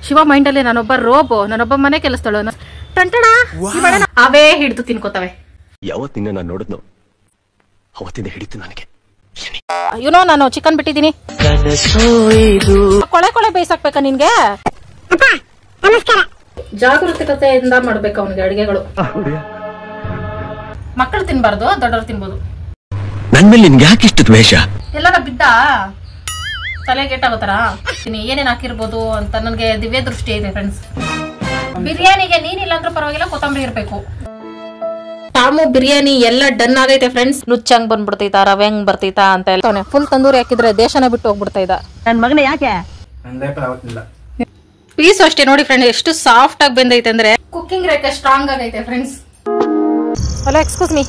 Shiva mind ಅಲ್ಲಿ ನಾನೊಬ್ಬ robo, ನಾನೊಬ್ಬ ಮನೆ ಕೆಲಸದಳು. ಟಂಟಣ ಅವೇ ಹಿಡಿದು ತಿನ್ಕೋತವೆ. ಯಾವತ್ತಿನ ನಾನು ನೋಡಿದ್ನು ಅವತ್ತಿಂದ ಹಿಡಿತು ನನಗೆ. ಯುನೋ ನಾನು ಚಿಕನ್ ಬಿಟ್ಟಿದ್ದೀನಿ. ಕೊಳೆ ಕೊಳೆ ಬೇಯಿಸಾಕ್ಬೇಕಾ ನಿನ್ಗೆ? ಜಾಗರೂಕತೆಯಿಂದ ಮಾಡ್ಬೇಕು ಅವನಿಗೆ ಅಡಿಗೆಗಳು. ಮಕ್ಕಳು ತಿನ್ಬಾರ್ದು, ದೊಡ್ಡವರು ತಿನ್ಬೋದು. ನನ್ ಮೇಲೆ ನಿನ್ಗೆ ಯಾಕೆ ಇಷ್ಟು ದ್ವೇಷ? ಎಲ್ಲಾರ ಬಿದ್ದ ತಲೆ ಗೇಟಾಗೋತಾರ ಏನೇನ್ ಹಾಕಿರ್ಬೋದು ಅಂತ ನನ್ಗೆ ದಿವ್ಯ ದೃಷ್ಟಿ ಇದೆ ಫ್ರೆಂಡ್ಸ್. ಬಿರಿಯಾನಿಗೆ ನೀನಿಲ್ಲ ಅಂದ್ರೂ ಪರವಾಗಿಲ್ಲ, ಕೊತ್ತಂಬರಿ ಇರ್ಬೇಕು. ಟಾಮು ಬಿರಿಯಾನಿ ಎಲ್ಲ ಡನ್ ಆಗೈತೆ ಫ್ರೆಂಡ್ಸ್. ನುಚ್ಚಂಗ್ ಬಂದ್ಬಿಡ್ತೈತಾ, ರವೆ ಹಂಗ್ ಬರ್ತೈತಾ ಅಂತ ಎಲ್ಲ ಫುಲ್ ತಂದೂರಿ ಹಾಕಿದ್ರೆ ದೇಶನ ಬಿಟ್ಟು ಹೋಗ್ಬಿಡ್ತಾ ಇದ್ದ ನನ್ ಮಗನ. ಯಾಕೆ ಪೀಸ್ ಅಷ್ಟೇ ನೋಡಿ ಫ್ರೆಂಡ್, ಎಷ್ಟು ಸಾಫ್ಟ್ ಆಗಿ ಬಂದೈತೆ ಅಂದ್ರೆ ಕುಕಿಂಗ್ ರೇಖೆ ಸ್ಟ್ರಾಂಗ್ ಆಗೈತೆ friends. Hello, excuse me.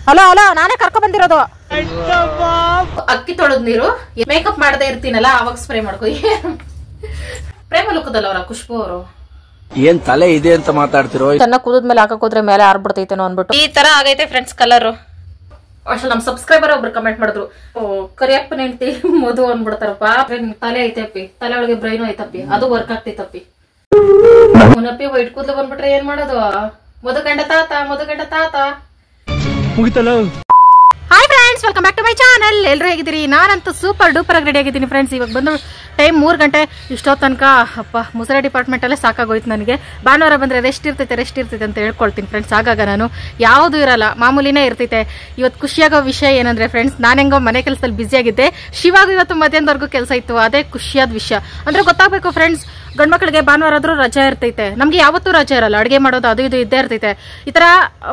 Hello hello, ನಾನೇ ಕರ್ಕೊ ಬಂದಿರೋದು. ಅಕ್ಕಿ ತೊಳೆದ್ ನೀರು ಮೇಕಪ್ ಮಾಡದೇ ಇರ್ತೀನಲ್ಲ ಅವಾಗ ಸ್ಪ್ರೇ ಮಾಡ್ಕೊ. ಪ್ರೇಮ ಲುಕ್ಕದಲ್ಲ ಅವರ ಖುಷ್ಬು ಅವರು. ಏನ್ ತಲೆ ಇದೆ ಅಂತ ಮಾತಾಡ್ತಿರೋ? ಚೆನ್ನಾಗಿ ಕುದಿದ್ಮೇಲೆ ಹಾಕಕ್ ಹೋದ್ರೆ ಮೇಲೆ ಆರ್ಬಿಡ್ತೈತೇನೋ ಅನ್ಬಿಟ್ಟು ಈ ತರ ಆಗೈತೆ ಫ್ರೆಂಡ್ಸ್ ಕಲರ್. ಅಷ್ಟು ನಮ್ ಸಬ್ಸ್ಕ್ರೈಬರ್ ಒಬ್ರು ಕಮೆಂಟ್ ಮಾಡಿದ್ರು, ಕರಿಯಪ್ಪನ ಹೆಂಡತಿ ಮಧು ಅನ್ಬಿಡ್ತಾರಪ್ಪ. ತಲೆ ಐತಪ್ಪಿ, ತಲೆ ಒಳಗೆ ಬ್ರೈನು ಐತಪ್ಪಿ, ಅದು ವರ್ಕ್ ಆಗ್ತೈತಪ್ಪಿ. ಮುನಪ್ಪಿ ವೈಟ್ ಕೂದಲು ಬಂದ್ಬಿಟ್ರೆ ಏನ್ ಮಾಡೋದು? ಮಧುಗಂಡ ತಾತ, ಮಧುಗಂಡ ತಾತ ಮುಗಿತಲ್ಲ. Hi friends, welcome back to my channel. ಎಲ್ಲರೂ ಹೇಗಿದ್ದೀರಿ? ನಾನಂತೂ ಸೂಪರ್ ಡೂಪರ್ ಆಗಿ ರೆಡಿ ಆಗಿದ್ದೀನಿ ಫ್ರೆಂಡ್ಸ್. ಇವಾಗ ಬಂದು ಟೈಮ್ 3 ಗಂಟೆ. ಇಷ್ಟೋ ತನಕ ಅಪ್ಪ ಮುಸರೆ ಡಿಪಾರ್ಟ್ಮೆಂಟ್ ಅಲ್ಲೇ ಸಾಕಾಗೋಯ್ತು ನನಗೆ. ಭಾನುವಾರ ಬಂದ್ರೆ ರೆಸ್ಟ್ ಇರ್ತೈತೆ ಅಂತ ಹೇಳ್ಕೊಳ್ತೀನಿ ಫ್ರೆಂಡ್ಸ್. ಆಗಾಗ ನಾನು ಯಾವುದು ಇರಲ್ಲ, ಮಾಮೂಲಿನೇ ಇರ್ತೈತೆ. ಇವತ್ತು ಖುಷಿಯಾಗೋ ವಿಷಯ ಏನಂದ್ರೆ ಫ್ರೆಂಡ್ಸ್, ನಾನು ಹೆಂಗೋ ಮನೆ ಕೆಲಸದಲ್ಲಿ ಬ್ಯುಸಿ ಆಗಿದ್ದೆ. ಶಿವಾಗ ಇವತ್ತು ಮಧ್ಯಾಹ್ನದವರೆಗೂ ಕೆಲಸ ಇತ್ತು. ಅದೇ ಖುಷಿಯಾದ ವಿಷಯ ಅಂದ್ರೆ ಗೊತ್ತಾಗಬೇಕು ಫ್ರೆಂಡ್ಸ್. ಗಂಡ್ಮಕ್ಳಿಗೆ ಭಾನುವಾರ ಆದ್ರೂ ರಜೆ ಇರ್ತೈತೆ, ನಮ್ಗೆ ಯಾವತ್ತೂ ರಜೆ ಇರಲ್ಲ. ಅಡುಗೆ ಮಾಡೋದು ಅದು ಇದು ಇದ್ದೇ ಇರ್ತೈತೆ. ಈ ತರ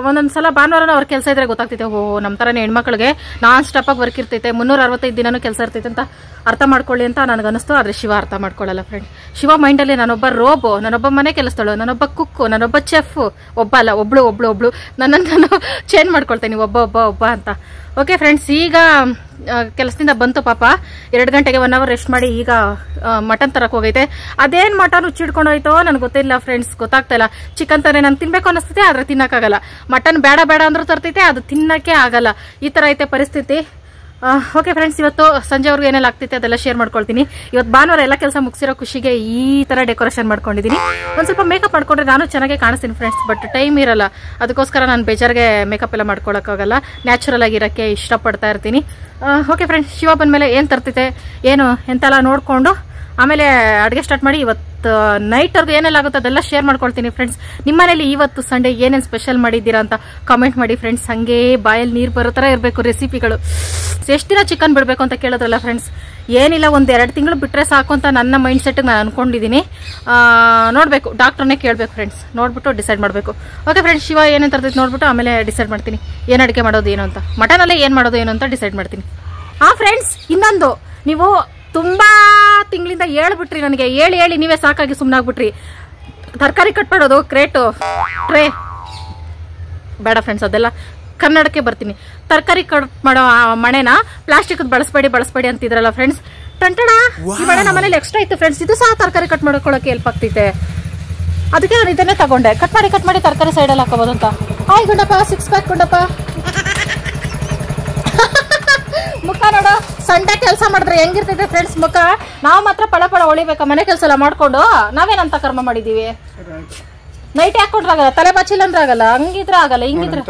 ಒಂದೊಂದ್ಸಲ ಭಾನುವಾರ ಅವ್ರ ಕೆಲಸ ಇದ್ರೆ ಗೊತ್ತಾಗ್ತೈತೆ, ಓ ನಮ್ಮ ತರನೇ ಹೆಣ್ಮಕ್ಳಿಗೆ ನಾನ್ ಸ್ಟಾಪ್ ಆಗಿ ವರ್ಕ್ ಇರ್ತೈತೆ, 365 ದಿನನೂ ಕೆಲಸ ಇರ್ತೈತೆ ಅಂತ ಅರ್ಥ ಮಾಡ್ಕೊಳ್ಳಿ ಅಂತ ನನಗನ್ನಿಸ್ತು. ಆದ್ರೆ ಶಿವ ಅರ್ಥ ಮಾಡ್ಕೊಳ್ಳಲ್ಲ ಫ್ರೆಂಡ್. ಶಿವ ಮೈಂಡ್ ಅಲ್ಲಿ ನಾನೊಬ್ಬ ರೋಬೋ, ನಾನೊಬ್ಬ ಮನೆ ಕೆಲಸದಳು, ನಾನೊಬ್ಬ ಕುಕ್ಕು, ನಾನೊಬ್ಬ ಚೆಫ್. ಒಬ್ಬ ಅಲ್ಲ, ಒಬ್ಳು ನನ್ನನ್ನು ನಾನು ಚೇಂಜ್ ಮಾಡ್ಕೊಳ್ತೇನೆ, ಒಬ್ಬ ಅಂತ. ಓಕೆ ಫ್ರೆಂಡ್ಸ್, ಈಗ ಕೆಲಸದಿಂದ ಬಂತು ಪಾಪ. 2 ಗಂಟೆಗೆ 1 ಅವರ್ ರೆಸ್ಟ್ ಮಾಡಿ ಈಗ ಮಟನ್ ತರಕ್ ಹೋಗೈತೆ. ಅದೇನ್ ಮಟನ್ ಹುಚ್ಚಿಡ್ಕೊಂಡು ಹೋಯ್ತೋ ನನ್ಗೆ ಗೊತ್ತಿಲ್ಲ ಫ್ರೆಂಡ್ಸ್, ಗೊತ್ತಾಗ್ತಾ ಇಲ್ಲ. ಚಿಕನ್ ತರ ನನ್ ತಿನ್ಬೇಕು ಅನಿಸ್ತೈತೆ, ಆದ್ರೆ ತಿನ್ನಕ್ಕಾಗಲ್ಲ. ಮಟನ್ ಬೇಡ ಅಂದ್ರೂ ತರ್ತೈತೆ, ಅದು ತಿನ್ನಕ್ಕೆ ಆಗಲ್ಲ. ಈ ತರ ಐತೆ ಪರಿಸ್ಥಿತಿ. ಓಕೆ ಫ್ರೆಂಡ್ಸ್, ಇವತ್ತು ಸಂಜೆವರೆಗೂ ಏನೆಲ್ಲ ಆಗ್ತೈತೆ ಅದೆಲ್ಲ ಶೇರ್ ಮಾಡ್ಕೊಳ್ತೀನಿ. ಇವತ್ತು ಭಾನುವಾರ ಎಲ್ಲ ಕೆಲಸ ಮುಗಿಸಿರೋ ಖುಷಿಗೆ ಈ ತರ ಡೆಕೋರೇಷನ್ ಮಾಡ್ಕೊಂಡಿದ್ದೀನಿ. ಒಂದ್ ಸ್ವಲ್ಪ ಮೇಕಪ್ ಮಾಡ್ಕೊಂಡ್ರೆ ನಾನು ಚೆನ್ನಾಗಿ ಕಾಣಿಸ್ತೀನಿ ಫ್ರೆಂಡ್ಸ್, ಬಟ್ ಟೈಮ್ ಇರಲ್ಲ. ಅದಕ್ಕೋಸ್ಕರ ನಾನು ಬೇಜಾರ್ಗೆ ಮೇಕಪ್ ಎಲ್ಲ ಮಾಡ್ಕೊಳಕ್ಕಾಗಲ್ಲ. ನ್ಯಾಚುರಲ್ ಆಗಿರೋಕ್ಕೆ ಇಷ್ಟಪಡ್ತಾ ಇರ್ತೀನಿ. ಓಕೆ ಫ್ರೆಂಡ್ಸ್, ಶಿವ ಬಂದ್ಮೇಲೆ ಏನ್ ತರ್ತಿತೆ ಏನು ಎಂತೆಲ್ಲ ನೋಡ್ಕೊಂಡು ಆಮೇಲೆ ಅಡುಗೆ ಸ್ಟಾರ್ಟ್ ಮಾಡಿ ಇವತ್ತು ನೈಟ್ವರೆಗೂ ಏನೆಲ್ಲ ಆಗುತ್ತೆ ಅದೆಲ್ಲ ಶೇರ್ ಮಾಡ್ಕೊಳ್ತೀನಿ ಫ್ರೆಂಡ್ಸ್. ನಿಮ್ಮ ಮನೇಲಿ ಇವತ್ತು ಸಂಡೇ ಏನೇನು ಸ್ಪೆಷಲ್ ಮಾಡಿದ್ದೀರಾ ಅಂತ ಕಾಮೆಂಟ್ ಮಾಡಿ ಫ್ರೆಂಡ್ಸ್. ಹಂಗೆ ಬಾಯಲ್ಲಿ ನೀರು ಬರೋ ಥರ ಇರಬೇಕು ರೆಸಿಪಿಗಳು. ಎಷ್ಟು ದಿನ ಚಿಕನ್ ಬಿಡಬೇಕು ಅಂತ ಕೇಳಿದ್ರಲ್ಲ ಫ್ರೆಂಡ್ಸ್, ಏನಿಲ್ಲ, 1-2 ತಿಂಗಳು ಬಿಟ್ಟರೆ ಸಾಕು ಅಂತ ನನ್ನ ಮೈಂಡ್ ಸೆಟ್ಗೆ ನಾನು ಅನ್ಕೊಂಡಿದ್ದೀನಿ. ನೋಡಬೇಕು, ಡಾಕ್ಟ್ರನ್ನೇ ಕೇಳಬೇಕು ಫ್ರೆಂಡ್ಸ್, ನೋಡ್ಬಿಟ್ಟು ಡಿಸೈಡ್ ಮಾಡಬೇಕು. ಓಕೆ ಫ್ರೆಂಡ್ಸ್, ಶಿವ ಏನೇನು ತರ್ತೈತೆ ನೋಡ್ಬಿಟ್ಟು ಆಮೇಲೆ ಡಿಸೈಡ್ ಮಾಡ್ತೀನಿ ಏನು ಅಡುಗೆ ಮಾಡೋದು ಏನು ಅಂತ. ಮಟನಲ್ಲೇ ಏನು ಮಾಡೋದು ಏನು ಅಂತ ಡಿಸೈಡ್ ಮಾಡ್ತೀನಿ. ಫ್ರೆಂಡ್ಸ್, ಇನ್ನೊಂದು, ನೀವು ತುಂಬಾ ತಿಂಗಳಿಂದ ಹೇಳ್ಬಿಟ್ರಿ ನನಗೆ, ಹೇಳಿ ನೀವೇ ಸಾಕಾಗಿ ಸುಮ್ಮನಾಗ್ಬಿಟ್ರಿ. ತರಕಾರಿ ಕಟ್ ಮಾಡೋದು ಕ್ರೇಟು ಟ್ರೇ ಬೇಡ ಫ್ರೆಂಡ್ಸ್, ಅದೆಲ್ಲ ಕನ್ನಡಕ್ಕೆ ಬರ್ತೀನಿ. ತರಕಾರಿ ಕಟ್ ಮಾಡೋ ಮಣೆನ ಪ್ಲಾಸ್ಟಿಕ್ ಬಳಸಬೇಡಿ ಅಂತಿದ್ರಲ್ಲ ಫ್ರೆಂಡ್ಸ್. ಟಂಟಣ ಈ ಮಣೆ ನಮ್ಮ ಮನೇಲಿ ಎಕ್ಸ್ಟ್ರಾ ಇತ್ತು ಫ್ರೆಂಡ್ಸ್. ಇದು ಸಹ ತರಕಾರಿ ಕಟ್ ಮಾಡ್ಕೊಳ್ಳೋಕೆ ಹೆಲ್ಪ್ ಆಗ್ತೈತೆ. ಅದಕ್ಕೆ ನಾನು ಇದನ್ನೇ ತಗೊಂಡೆ. ಕಟ್ ಮಾಡಿ ತರಕಾರಿ ಸೈಡಲ್ಲಿ ಹಾಕೋಬೋದು ಅಂತ. Hi Gundappa, 6 pack Gundappa. ಮುಖ ನೋಡು, ಸಂಡೆ ಕೆಲಸ ಮಾಡಿದ್ರೆ ಹೆಂಗಿರ್ತೈತೆ ಫ್ರೆಂಡ್ಸ್ ಮುಖ. ನಾವು ಮಾತ್ರ ಪಳ ಹೊಳಿಬೇಕಾ ಮನೆ ಕೆಲಸ ಎಲ್ಲ ಮಾಡ್ಕೊಂಡು? ನಾವೇನಂತ ಕರ್ಮ ಮಾಡಿದೀವಿ? ನೈಟ್ ಹಾಕೊಂಡ್ರಾಗಲ್ಲ, ತಲೆ ಬಾಚಿಲ್ಲ ಅಂದ್ರೆ ಆಗಲ್ಲ, ಹಂಗಿದ್ರೆ ಆಗಲ್ಲ, ಹಿಂಗಿದ್ರೆ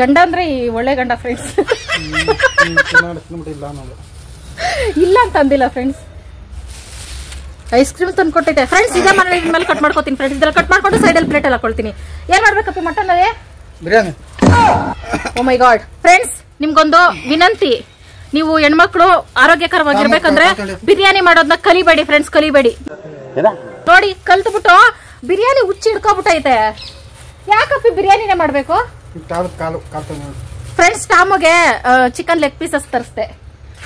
ಗಂಡ ಅಂದ್ರೆ ಒಳ್ಳೆ ಗಂಡ ಫ್ರೆಂಡ್ಸ್. ಇಲ್ಲ ಅಂತ ಅಂದಿಲ್ಲ ಫ್ರೆಂಡ್ಸ್. ಐಸ್ ಕ್ರೀಮ್ ತಂದು ಕೊಟ್ಟೈತೆ ಫ್ರೆಂಡ್ಸ್. ಈಗ ಮೇಲೆ ಕಟ್ ಮಾಡ್ಕೋತೀನಿ ಫ್ರೆಂಡ್ಸ್. ಇದೆಲ್ಲ ಕಟ್ ಮಾಡ್ಕೊಂಡು ಸೈಡಲ್ಲಿ ಪ್ಲೇಟ್ ಎಲ್ಲ ಹಾಕೊಳ್ತೀನಿ. ಏನ್ ಮಾಡ್ಬೇಕಪ್ಪ ಮಟನ್ ಅದೇ ಬಿರಿಯಾನಿ? ಓ ಮೈ ಗಾಡ್ ಫ್ರೆಂಡ್ಸ್, ನಿಮ್ಗೊಂದು ವಿನಂತಿ. ನೀವು ಹೆಣ್ಮಕ್ಳು ಆರೋಗ್ಯಕರವಾಗಿರ್ಬೇಕಂದ್ರೆ ಬಿರಿಯಾನಿ ಮಾಡೋದನ್ನ ಕಲಿಬೇಡಿ ಫ್ರೆಂಡ್ಸ್, ಕಲಿಬೇಡಿ. ನೋಡಿ, ಕಲ್ತ್ಬಿಟ್ಟು ಬಿರಿಯಾನಿ ಹುಚ್ಚಿ ಹಿಡ್ಕೊಬಿಟ್ಟೈತೆ. ಯಾಕಪ್ಪಿ ಬಿರಿಯಾನಿನೇ ಮಾಡ್ಬೇಕು ಫ್ರೆಂಡ್ಸ್? ಟಾಮುಗೆ ಚಿಕನ್ ಲೆಗ್ ಪೀಸಸ್ ತರಿಸ್ದೆ.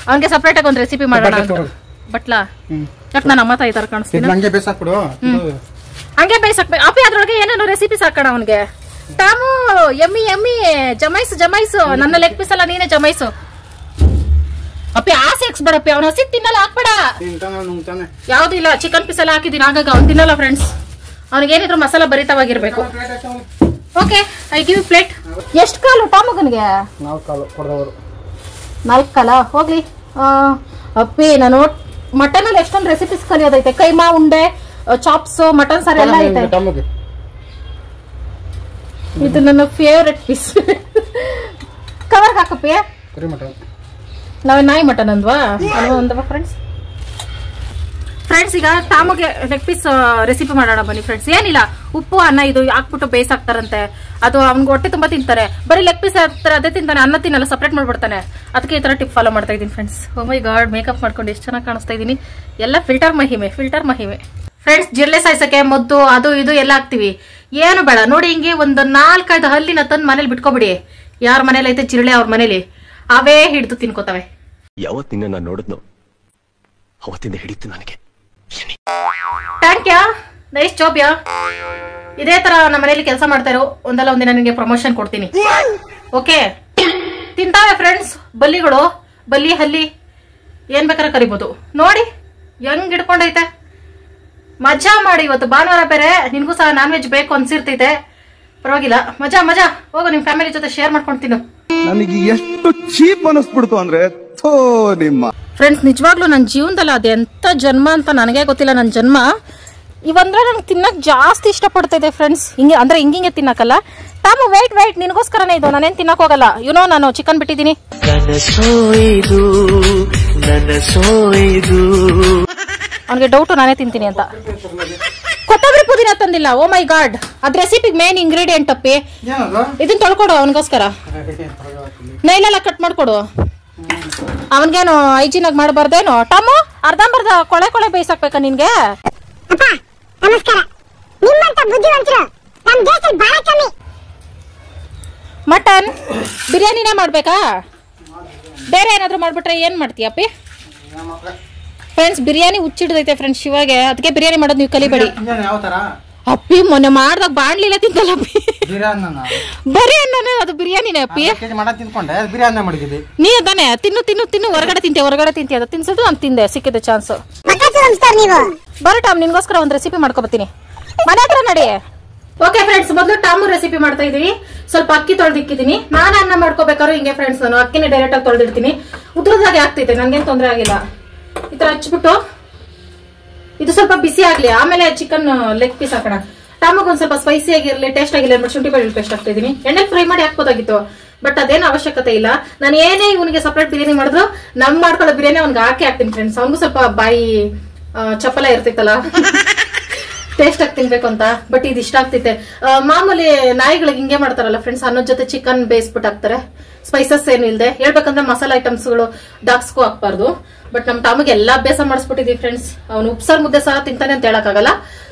ಅವನ್ಗೆ ಸಪ್ರೇಟ್ ಆಗಿ ಒಂದು ರೆಸಿಪಿ ಮಾಡೋಣ ಅಂತ. ಬಟ್ಲಾ ಯಾಕೆ ನಾನು ಅಮ್ಮ ತಾಯಿ ತರ ಕಾಣಿಸ್ತೀನಿ? ಹಂಗೆ ಬೇಯಿಸಾಕ್ಬೇಕು ಅಪ್ಪಿ. ಅದ್ರೊಳಗೆ ಏನೇನೋ ರೆಸಿಪೀಸ್ ಹಾಕೋಣ ಅವನ್ಗೆ. ಟಾಮು ಎಮ್ಮಿ ಜಮಾಯಿಸು. ನನ್ನ ಲೆಗ್ ಪೀಸ್ ಅಲ್ಲ, ನೀನೇ ಜಮಾಯಿಸು ಅಪ್ಪಿ. ಆಸೆ ಹಾಕ್ಸ್ಬೇಡಪ್ಪಿ, ಅವನ ಹಸಿ ತಿನ್ನಲ್ಲ, ಹಾಕ್ಬೇಡ. ಯಾವ್ದು ಇಲ್ಲ, ಚಿಕನ್ ಪೀಸ್ ಎಲ್ಲ ಹಾಕಿದೀನಿ, ಆಗಾಗ ಅವ್ನು ತಿನ್ನಲ್ಲ ಫ್ರೆಂಡ್ಸ್. ಅವ್ನಿಗೇನಿದ್ರು ಮಸಾಲ ಭರಿತವಾಗಿರ್ಬೇಕು. Okay, I give plate. ಎಷ್ಟು ಕಾಲು ಟಾಮಗನ್ಗೆ? 4 ಕಾಲು ಕೊಡದವರು. 4 ಕಾಲ ಹೋಗ್ಲಿ. ಅಪ್ಪಿ ನಾನು ಮಟನ್ ಅಲ್ಲಿ ಎಷ್ಟೊಂದು ರೆಸಿಪೀಸ್ ಕಲಿಯೋದೈತೆ. ಕೈಮಾ ಉಂಡೆ, ಚಾಪ್ಸ್, ಮಟನ್ ಸಾರು ಎಲ್ಲ ಐತೆ. ಇದು ನನ್ನ ಫೇವ್ರೆಟ್ ಪೀಸ್. ಕವರ್ಗೆ ಹಾಕಪ್ಪಿ. ನಾವೇ ನಾಯಿ ಮಟನ್ ಅಂದ್ವಾ ಫ್ರೆಂಡ್ಸ್. ಈಗ ಟಾಮಗೆ ಲೆಗ್ ಪೀಸ್ ರೆಸಿಪಿ ಮಾಡೋಣ ಬನ್ನಿ ಫ್ರೆಂಡ್ಸ್. ಏನಿಲ್ಲ, ಉಪ್ಪು ಅನ್ನ ಇದು ಹಾಕ್ಬಿಟ್ಟು ಬೇಯಿಸಾಕ್ತಾರಂತೆ. ಅದು ಅವ್ನಿಗೆ ಹೊಟ್ಟೆ ತುಂಬಾ ತಿಂತಾರೆ. ಬರೀ ಲೆಗ್ ಪೀಸ್ ಅದೇ ತಿಂತಾನೆ, ಅನ್ನ ತಿನ್ನಲ್ಲ, ಸಪ್ರೇಟ್ ಮಾಡ್ಬಿಡ್ತಾನೆ. ಅದಕ್ಕೆ ಈ ತರ ಟಿಪ್ ಫಾಲೋ ಮಾಡ್ತಾ ಇದೀನಿ ಫ್ರೆಂಡ್ಸ್. ಓ ಮೈ ಗಾಡ್, ಮೇಕಪ್ ಮಾಡ್ಕೊಂಡು ಎಷ್ಟು ಚೆನ್ನಾಗಿ ಕಾಣಿಸ್ತಾ ಇದೀನಿ. ಎಲ್ಲ ಫಿಲ್ಟರ್ ಮಹಿಮೆ ಫ್ರೆಂಡ್ಸ್. ಜಿರಳೆ ಸಾಯಿಸಕ್ಕೆ ಮದ್ದು ಅದು ಇದು ಎಲ್ಲ ಹಾಕ್ತಿವಿ. ಏನು ಬೇಡ ನೋಡಿ, ಹಿಂಗೆ ಒಂದು 4-5 ಹಲ್ಲಿನ ತಂದು ಮನೇಲಿ ಬಿಟ್ಕೊಬಿಡಿ. ಯಾರ ಮನೇಲಿ ಐತೆ ಜಿರಳೆ ಅವ್ರ ಮನೇಲಿ ಅವೇ ಹಿಡಿದು ತಿನ್ಕೋತವೆ. ಯಾವತ್ ನಿನ್ನ ನಾನು ನೋಡಿದ್ನು ಅವತ್ತಿಂದ ಹಿಡಿತು ನನಗೆ. ಥ್ಯಾಂಕ್ ಯು, ನೈಸ್ ಜಾಬ್ ಯಾ. ಇದೇ ತರ ನಮ್ಮ ಮನೇಲಿ ಕೆಲಸ ಮಾಡ್ತಾ ಇರೋ, ಒಂದಲ್ಲ ಒಂದಿನ ನಿಮಗೆ ಪ್ರಮೋಷನ್ ಕೊಡ್ತೀನಿ. ಓಕೆ, ತಿಂತಾವೆ ಫ್ರೆಂಡ್ಸ್ ಬಲ್ಲಿಗಳು. ಬಲ್ಲಿ ಹಲ್ಲಿ ಏನ್ ಬೇಕಾದ್ರೆ ಕರಿಬಹುದು. ನೋಡಿ ಹೆಂಗ್ ಹಿಡ್ಕೊಂಡೈತೆ. ಮಜಾ ಮಾಡಿ. ಇವತ್ತು ಭಾನುವಾರ ಬೇರೆ, ನಿನ್ಗೂ ಸಹ ನಾನ್ ವೆಜ್ ಬೇಕು ಅನ್ಸಿರ್ತೈತೆ. ಪರವಾಗಿಲ್ಲ, ಮಜಾ ಹೋಗು, ನಿಮ್ ಫ್ಯಾಮಿಲಿ ಜೊತೆ ಶೇರ್ ಮಾಡ್ಕೊಂತೀನಿ. ನನಗೆ ಎಷ್ಟು ಚೀಪ್ ಅನಿಸ್ಬಿಡ್ತು ಅಂದ್ರೆ ನಿಮ್ಮ ಫ್ರೆಂಡ್ಸ್, ನಿಜವಾಗ್ಲೂ ನನ್ನ ಜೀವನದಲ್ಲಿ ಅದೆಂತ ಜನ್ಮ ಅಂತ ನನಗೆ ಗೊತ್ತಿಲ್ಲ. ನನ್ನ ಜನ್ಮ ಇವಂದ್ರೆ ನಂಗೆ ತಿನ್ನಕ್ ಜಾಸ್ತಿ ಇಷ್ಟಪಡ್ತಾ ಇದೆ ಫ್ರೆಂಡ್ಸ್. ಹಿಂಗೆ ಅಂದ್ರೆ ಹಿಂಗೆ ತಿನ್ನಕಲ್ಲ. ತಾಮು ವೇಟ್ ನಿನಗೋಸ್ಕರನೇ ಇದು, ನಾನೇನ್ ತಿನ್ನಕ್ ಹೋಗಲ್ಲ. ನಾನು ಚಿಕನ್ ಬಿಟ್ಟಿದ್ದೀನಿ. ಅವನಿಗೆ ಡೌಟು ನಾನೇ ತಿಂತೀನಿ ಅಂತ. ಕೊತ್ತಂಬರಿ ಪುದೀನ ತಂದಿಲ್ಲ. ಓ ಮೈ ಗಾಡ್, ಅದ್ ರೆಸಿಪಿಗೆ ಮೇನ್ ಇಂಗ್ರೀಡಿಯೆಂಟ್ ಅಪ್ಪಿ. ಇದನ್ನ ತೊಳ್ಕೊಡು ಅವನಿಗೋಸ್ಕರ. ನೈಲೆಲ್ಲ ಕಟ್ ಮಾಡ್ಕೊಡು. ಅವನ್ಗೇನು ಹೈಜೀನ್ ಆಗಿ ಮಾಡಬಾರ್ದೇನು? ಟಾಮು ಅರ್ಧಂಬರ್ಧ ಕೊಳೆ ಬೇಯಿಸಾಕ್ಬೇಕಾ ನಿನ್ಗೆ? ಮಟನ್ ಬಿರಿಯಾನಿನೇ ಮಾಡ್ಬೇಕಾ? ಬೇರೆ ಏನಾದ್ರು ಮಾಡ್ಬಿಟ್ರೆ ಏನ್ ಮಾಡ್ತೀಯಪ್ಪಿ? ಫ್ರೆಂಡ್ಸ್, ಬಿರಿಯಾನಿ ಹುಚ್ಚಿಡ್ದೈತೆ ಫ್ರೆಂಡ್ಸ್ ಶಿವಾಗೆ. ಅದಕ್ಕೆ ಬಿರಿಯಾನಿ ಮಾಡೋದು ನೀವು ಕಲಿಬೇಡಿ. ಅಪ್ಪಿ ಮೊನ್ನೆ ಮಾಡ್ದಾಗ ಬಾಣ್ಲಿಲ್ಲ ತಿಂತಲ್ಲ ಅಪ್ಪಿ. ಬರೀ ಅನ್ನನೇ ಅದು ಬಿರಿಯಾನಿನೇ ಅಪ್ಪಿ. ನೀ ತಾನೆ ತಿನ್ನು ಹೊರಗಡೆ ತಿಂತೀಯ. ಅದು ತಿನ್ಸೋದು ನಾನು ತಿಂದೆ, ಸಿಕ್ಕಿದೆ ಚಾನ್ಸ್. ಬರೋ ಟಾಮ್, ನಿನ್ಗೋಸ್ಕರ ಒಂದು ರೆಸಿಪಿ ಮಾಡ್ಕೊಬತ್ತೀನಿ. ಮನೆ ಹತ್ರ ನಡಿ. ಓಕೆ ಫ್ರೆಂಡ್ಸ್, ಮೊದಲು ಟಾಮು ರೆಸಿಪಿ ಮಾಡ್ತಾ ಇದೀನಿ. ಸ್ವಲ್ಪ ಅಕ್ಕಿ ತೊಳೆದಿಕ್ಕಿದೀನಿ. ನಾನು ಅನ್ನ ಮಾಡ್ಕೋಬೇಕಾದ್ರು ಹಿಂಗೆ ಫ್ರೆಂಡ್ಸ್, ನಾನು ಅಕ್ಕಿನ ಡೈರೆಕ್ಟ್ ಆಗಿ ತೊಳೆದಿಡ್ತೀನಿ. ಉದ್ರದಾಗೆ ಆಗ್ತೈತೆ, ನನ್ಗೇನು ತೊಂದರೆ ಆಗಿಲ್ಲ. ಈ ತರ ಹಚ್ಬಿಟ್ಟು ಇದು ಸ್ವಲ್ಪ ಬಿಸಿ ಆಗ್ಲಿ, ಆಮೇಲೆ ಚಿಕನ್ ಲೆಗ್ ಪೀಸ್ ಹಾಕೋಣ. ಟಾಮಗ್ ಒಂದ್ ಸ್ವಲ್ಪ ಸ್ಪೈಸಿ ಆಗಿರ್ಲಿ, ಟೇಸ್ಟ್ ಆಗಿರ್ಲಿ ಅಂದ್ಬಿಟ್ಟು ಶುಂಠಿ ಬೆಳ್ಳುಳ್ಳಿ ಪೇಸ್ಟ್ ಹಾಕ್ತಾ ಇದೀನಿ. ಎಣ್ಣೆ ಫ್ರೈ ಮಾಡಿ ಹಾಕ್ಬೋದಾಗಿತ್ತು, ಬಟ್ ಅದೇನು ಅವಶ್ಯಕತೆ ಇಲ್ಲ. ನಾನು ಏನೇ ಇವನಿಗೆ ಸಪರೇಟ್ ಬಿರಿಯಾನಿ ಮಾಡಿದ್ರು ನಮ್ ಮಾಡ್ಕೊಳ್ಳೋ ಬಿರಿಯಾನಿ ಅವ್ನಿಗೆ ಹಾಕ್ತೀನಿ ಫ್ರೆಂಡ್ಸ್. ಅವ್ನಿಗೂ ಸ್ವಲ್ಪ ಬಾಯಿ ಚಪ್ಪಲ ಇರ್ತೈತಲ್ಲ, ಟೇಸ್ಟ್ ಆಗಿ ತಿನ್ಬೇಕು ಅಂತ. ಬಟ್ ಇದು ಇಷ್ಟ ಆಗ್ತೈತೆ. ಮಾಮೂಲಿ ನಾಯಿಗಳಿಗೆ ಹಿಂಗೆ ಮಾಡ್ತಾರಲ್ಲ ಫ್ರೆಂಡ್ಸ್, ಅನ್ನೋದ್ ಜೊತೆ ಚಿಕನ್ ಬೇಯಿಸ್ಬಿಟ್ಟು ಹಾಕ್ತಾರೆ. ಸ್ಪೈಸಸ್ ಏನು ಇಲ್ಲದೆ ಹೇಳ್ಬೇಕಂದ್ರೆ ಮಸಾಲಾ ಐಟಮ್ಸ್ಗಳು ಡಾಕ್ಸ್ಗೂ ಹಾಕ್ಬಾರ್ದು. ಬಟ್ ನಮ್ ಟಾಮಿಗೆ ಎಲ್ಲಾ ಅಭ್ಯಾಸ ಮಾಡಿಸ್ಬಿಟ್ಟಿದೀವಿ ಫ್ರೆಂಡ್ಸ್. ಅವನು ಉಪ್ಸಾರ್ ಮುದ್ದೆ ಸಹ ತಿಂತಾನೆ ಅಂತ ಹೇಳಕ್ಕಾಗಲ್ಲ,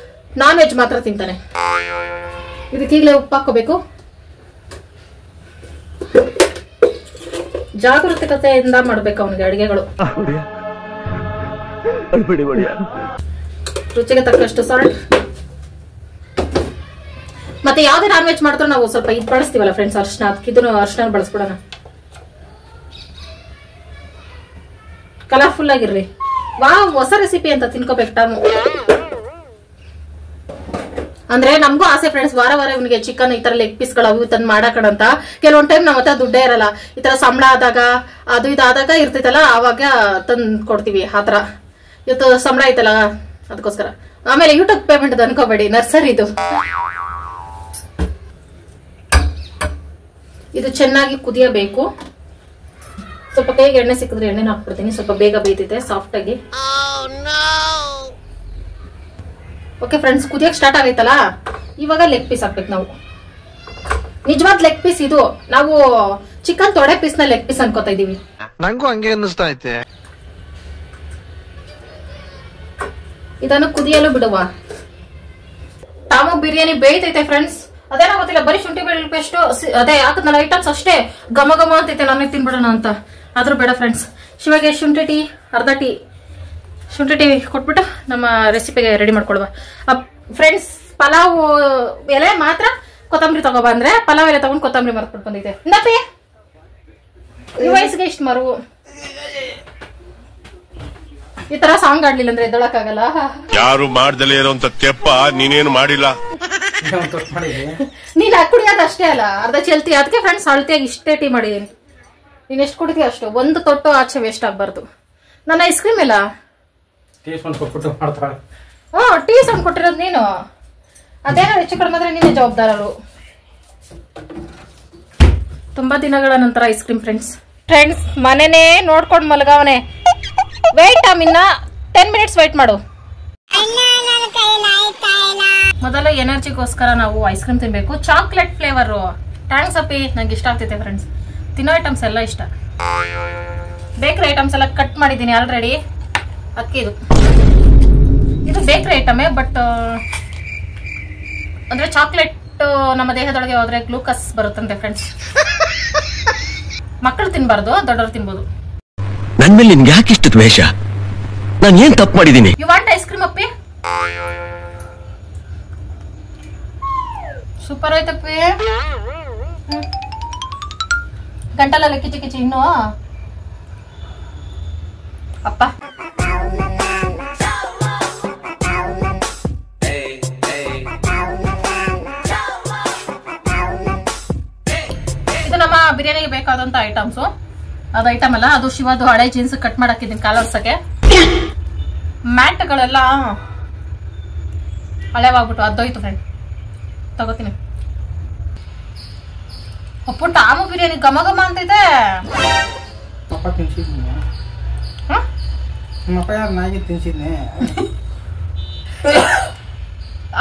ನಾನ್ ವೆಜ್ ಮಾತ್ರ ತಿಂತಾನೆ. ಇದಕ್ಕೀಗಲೇ ಉಪ್ಪು ಹಾಕೋಬೇಕು. ಜಾಗರೂಕತೆಯಿಂದ ಮಾಡ್ಬೇಕು ಅವನಿಗೆ ಅಡಿಗೆಗಳು. ರುಚಿಗೆ ತಕ್ಕಷ್ಟು ಸಾಲ್ಟ್. ಮತ್ತೆ ಯಾವ್ದೇ ನಾನ್ ವೆಜ್ ಮಾಡಿದ್ರು ನಾವು ಸ್ವಲ್ಪ ಇದು ಬಳಸ್ತೀವಲ್ಲ ಫ್ರೆಂಡ್ಸ್, ಅರ್ಶನ. ಅದಕ್ಕೆ ಇದನ್ನು ಅರ್ಶನ ಬಳಸ್ಬಿಡೋಣ. ಕಲರ್ಫುಲ್ ಆಗಿರ್ರಿ. ಹೊಸ ರೆಸಿಪಿ ಅಂತ ತಿನ್ಕೋಬೇಕು ಟಾಮು. ಅಂದ್ರೆ ನಮಗೂ ಆಸೆ ಫ್ರೆಂಡ್ಸ್, ವಾರ ಇವನಿಗೆ ಚಿಕನ್ ಈ ತರ ಲೆಗ್ ಪೀಸ್ ಗಳು ಅವು ತಂದು ಮಾಡಕಡಂತ. ಕೆಲವೊಂದ್ ಟೈಮ್ ನಮ್ಮ ಹತ್ರ ದುಡ್ಡೇ ಇರಲ್ಲ. ಈ ತರ ಸಂಬಳ ಆದಾಗ ಅದು ಇದಾದಾಗ ಇರ್ತೈತಲ್ಲ, ಆವಾಗ ತಂದ್ ಕೊಡ್ತೀವಿ. ಆತರ ಇವತ್ತು ಸಂಬಳ ಐತಲ್ಲ ಅದಕ್ಕೋಸ್ಕರ. ಆಮೇಲೆ ಯೂಟ್ಯೂಬ್ ಪೇಮೆಂಟ್ ಅನ್ಕೋಬೇಡಿ, ನರ್ಸರಿದು. ಇದು ಚೆನ್ನಾಗಿ ಕುದಿಯಬೇಕು. ಸ್ವಲ್ಪ ಕೈಗೆ ಎಣ್ಣೆ ಸಿಕ್ಕಿದ್ರೆ ಎಣ್ಣೆನ ಹಾಕ್ಬಿಡ್ತೀನಿ. ಸ್ವಲ್ಪ ಬೇಗ ಬೇಯ್ತೈತೆ ಸಾಫ್ಟ್ ಆಗಿ. ಓಕೆ ಫ್ರೆಂಡ್ಸ್, ಕುದಿಯಕ್ ಸ್ಟಾರ್ಟ್ ಆಗೈತಲ್ಲ, ಇವಾಗ ಲೆಗ್ ಪೀಸ್ ಹಾಕ್ಬೇಕು ನಾವು. ನಿಜವಾದ ಲೆಗ್ ಪೀಸ್ ಇದು. ನಾವು ಚಿಕನ್ ತೊಡೆ ಪೀಸ್ ನ ಲೆಗ್ ಪೀಸ್ ಅನ್ಕೋತಾ ಇದೀವಿ. ನಂಗೂ ಹಂಗೆ ಅನ್ನಿಸ್ತಾ ಐತೆ. ಇದನ್ನು ಕುದಿಯಲು ಬಿಡುವ. ಟಾಮು ಬಿರಿಯಾನಿ ಬೇಯ್ತೈತೆ ಫ್ರೆಂಡ್ಸ್. ಅದೇನೋ ಗೊತ್ತಿಲ್ಲ, ಬರೀ ಶುಂಠಿ ಬೆಳ್ಳುಳ್ಳಿ ಪೇಸ್ಟ್ ಅದೇ ಹಾಕದ್ನಲ್ಲ ಐಟಮ್ಸ್ ಅಷ್ಟೇ ಘಮ ಘಮ ಅಂತೈತೆ. ನಾನೇ ತಿನ್ಬಿಡೋಣ ಅಂತ ಆದ್ರೂ ಬೇಡ ಫ್ರೆಂಡ್ಸ್. ಶಿವಾಗೆ ಶುಂಠಿ ಟೀ, ಅರ್ಧ ಟೀ ಶುಂಠಿ ಟೀ ಕೊಟ್ಬಿಟ್ಟು ನಮ್ಮ ರೆಸಿಪಿಗೆ ರೆಡಿ ಮಾಡ್ಕೊಳ್ವ ಫ್ರೆಂಡ್ಸ್. ಪಲಾವ್ ಎಲೆ ಮಾತ್ರ ಕೊತ್ತಂಬರಿ ತಗೋಬಂದ್ರೆ, ಪಲಾವ್ ಎಲೆ ತಗೊಂಡು ಕೊತ್ತಂಬರಿ ಮರ್ಬಿಟ್ಟು ಬಂದಿದೆ. ನಪಿ ಈ ವಯಸ್ಸಿಗೆ ಇಷ್ಟು ಮರು. ಈ ತರ ಸಾಂಗ್ ಆಡ್ಲಿಲ್ಲ ಅಂದ್ರೆ ಎದ್ದೊಳಕ್ಕಾಗಲ್ಲ. ಯಾರು ಮಾಡ್ದಲೇ ಇರೋಂತ ತೆಪ್ಪ ನೀನೇನು ಮಾಡಿಲ್ಲ. ನೀನ್ ಕುಡಿಯೋದು ಅಷ್ಟೇ ಅಲ್ಲ, ಅರ್ಧ ಚೆಲ್ತಿ. ಅದಕ್ಕೆ ಫ್ರೆಂಡ್ಸ್ ಅಳತೆಯಾಗಿ ಇಷ್ಟೇ ಟೀ ಮಾಡಿದೀನಿ. ನೀನ್ ಎಷ್ಟು ಕುಡಿತೀಯ ಅಷ್ಟು, ಒಂದು ತೊಟ್ಟು ಆಚೆ ವೇಸ್ಟ್ ಆಗ್ಬಾರ್ದು. ನನ್ನ ಐಸ್ ಕ್ರೀಮ್ ಇಲ್ಲ ಟೀ ಸೌಂಡ್ ಕೊಟ್ಟಿರೋದು ನೀನು. ಅದೇನೋ ಹೆಚ್ಚು ಕಡಿಮೆ ಆದ್ರೆ ನೀನೇ ಜವಾಬ್ದಾರರು. ತುಂಬಾ ದಿನಗಳ ನಂತರ ಐಸ್ ಕ್ರೀಮ್ ಫ್ರೆಂಡ್ಸ್ ಮನೆನೇ ನೋಡ್ಕೊಂಡು ಮಲಗವನೆ. ವೇಟ್ ಇನ್ನ 10 ಮಿನಿಟ್ಸ್ ವೇಟ್ ಮಾಡು. ಮೊದಲು ಎನರ್ಜಿಗೋಸ್ಕರ ನಾವು ಐಸ್ ಕ್ರೀಮ್ ತಿನ್ಬೇಕು. Chocolate flavour. ಥ್ಯಾಂಕ್ಸ್ ಅಪ್ಪಿ, ನಂಗೆ ಇಷ್ಟ ಆಗ್ತೈತೆ ಫ್ರೆಂಡ್ಸ್. ತಿನ್ನೋ ಐಟಮ್ಸ್ ಎಲ್ಲ ಇಷ್ಟ. ಬೇಕರಿ ಐಟಮ್ಸ್ ಎಲ್ಲ ಕಟ್ ಮಾಡಿದ್ದೀನಿ ಆಲ್ರೆಡಿ. ಅದಕ್ಕೆ ಇದು ಬೇಕರಿ ಐಟಮೇ, ಬಟ್ ಅಂದ್ರೆ ಚಾಕ್ಲೇಟ್ ನಮ್ಮ ದೇಹದೊಳಗೆ ಹೋದ್ರೆ ಗ್ಲೂಕೋಸ್ ಬರುತ್ತಂತೆ ಫ್ರೆಂಡ್ಸ್. ಮಕ್ಕಳು ತಿನ್ಬಾರ್ದು, ದೊಡ್ಡವರು ತಿನ್ಬೋದು. ನನ್ ಮೇಲೆ ನಿನ್ಗೆ ಯಾಕೆ ಇಷ್ಟು ದ್ವೇಷ? ನಾನು ಏನ್ ತಪ್ಪು ಮಾಡಿದೀನಿ? ಯು ವಾಂಟ್ ಐಸ್ ಕ್ರೀಮ್ ಅಪ್ಪಿ? ಸೂಪರ್ ಆಯ್ತಪ್ಪಿ. ಗಂಟಲಲ್ಲ ಕಿಚಿ ಕಿಚಿ ಇನ್ನು ಅಪ್ಪ. ಇದು ನಮ್ಮ ಬಿರಿಯಾನಿಗೆ ಬೇಕಾದಂತ ಐಟಮ್ಸು. ಅದು ಐಟಮ್ ಅಲ್ಲ, ಅದು ಶಿವದು ಹಳೆ ಜೀನ್ಸ್ ಕಟ್ ಮಾಡಾಕಿದ್ದೀನಿ ಕಾಲರ್ಸಕ್ಕೆ. ಮ್ಯಾಟ್ಗಳೆಲ್ಲ ಹಳೆವಾಗ್ಬಿಟ್ಟು ಅದ್ದೋಯ್ತು ಫ್ರೆಂಡ್. ತಗೋತೀನಿ. ಅಪ್ಪು ಟಾಮು ಬಿರಿಯಾನಿ ಘಮ ಘಮ ಅಂತೈತೆ.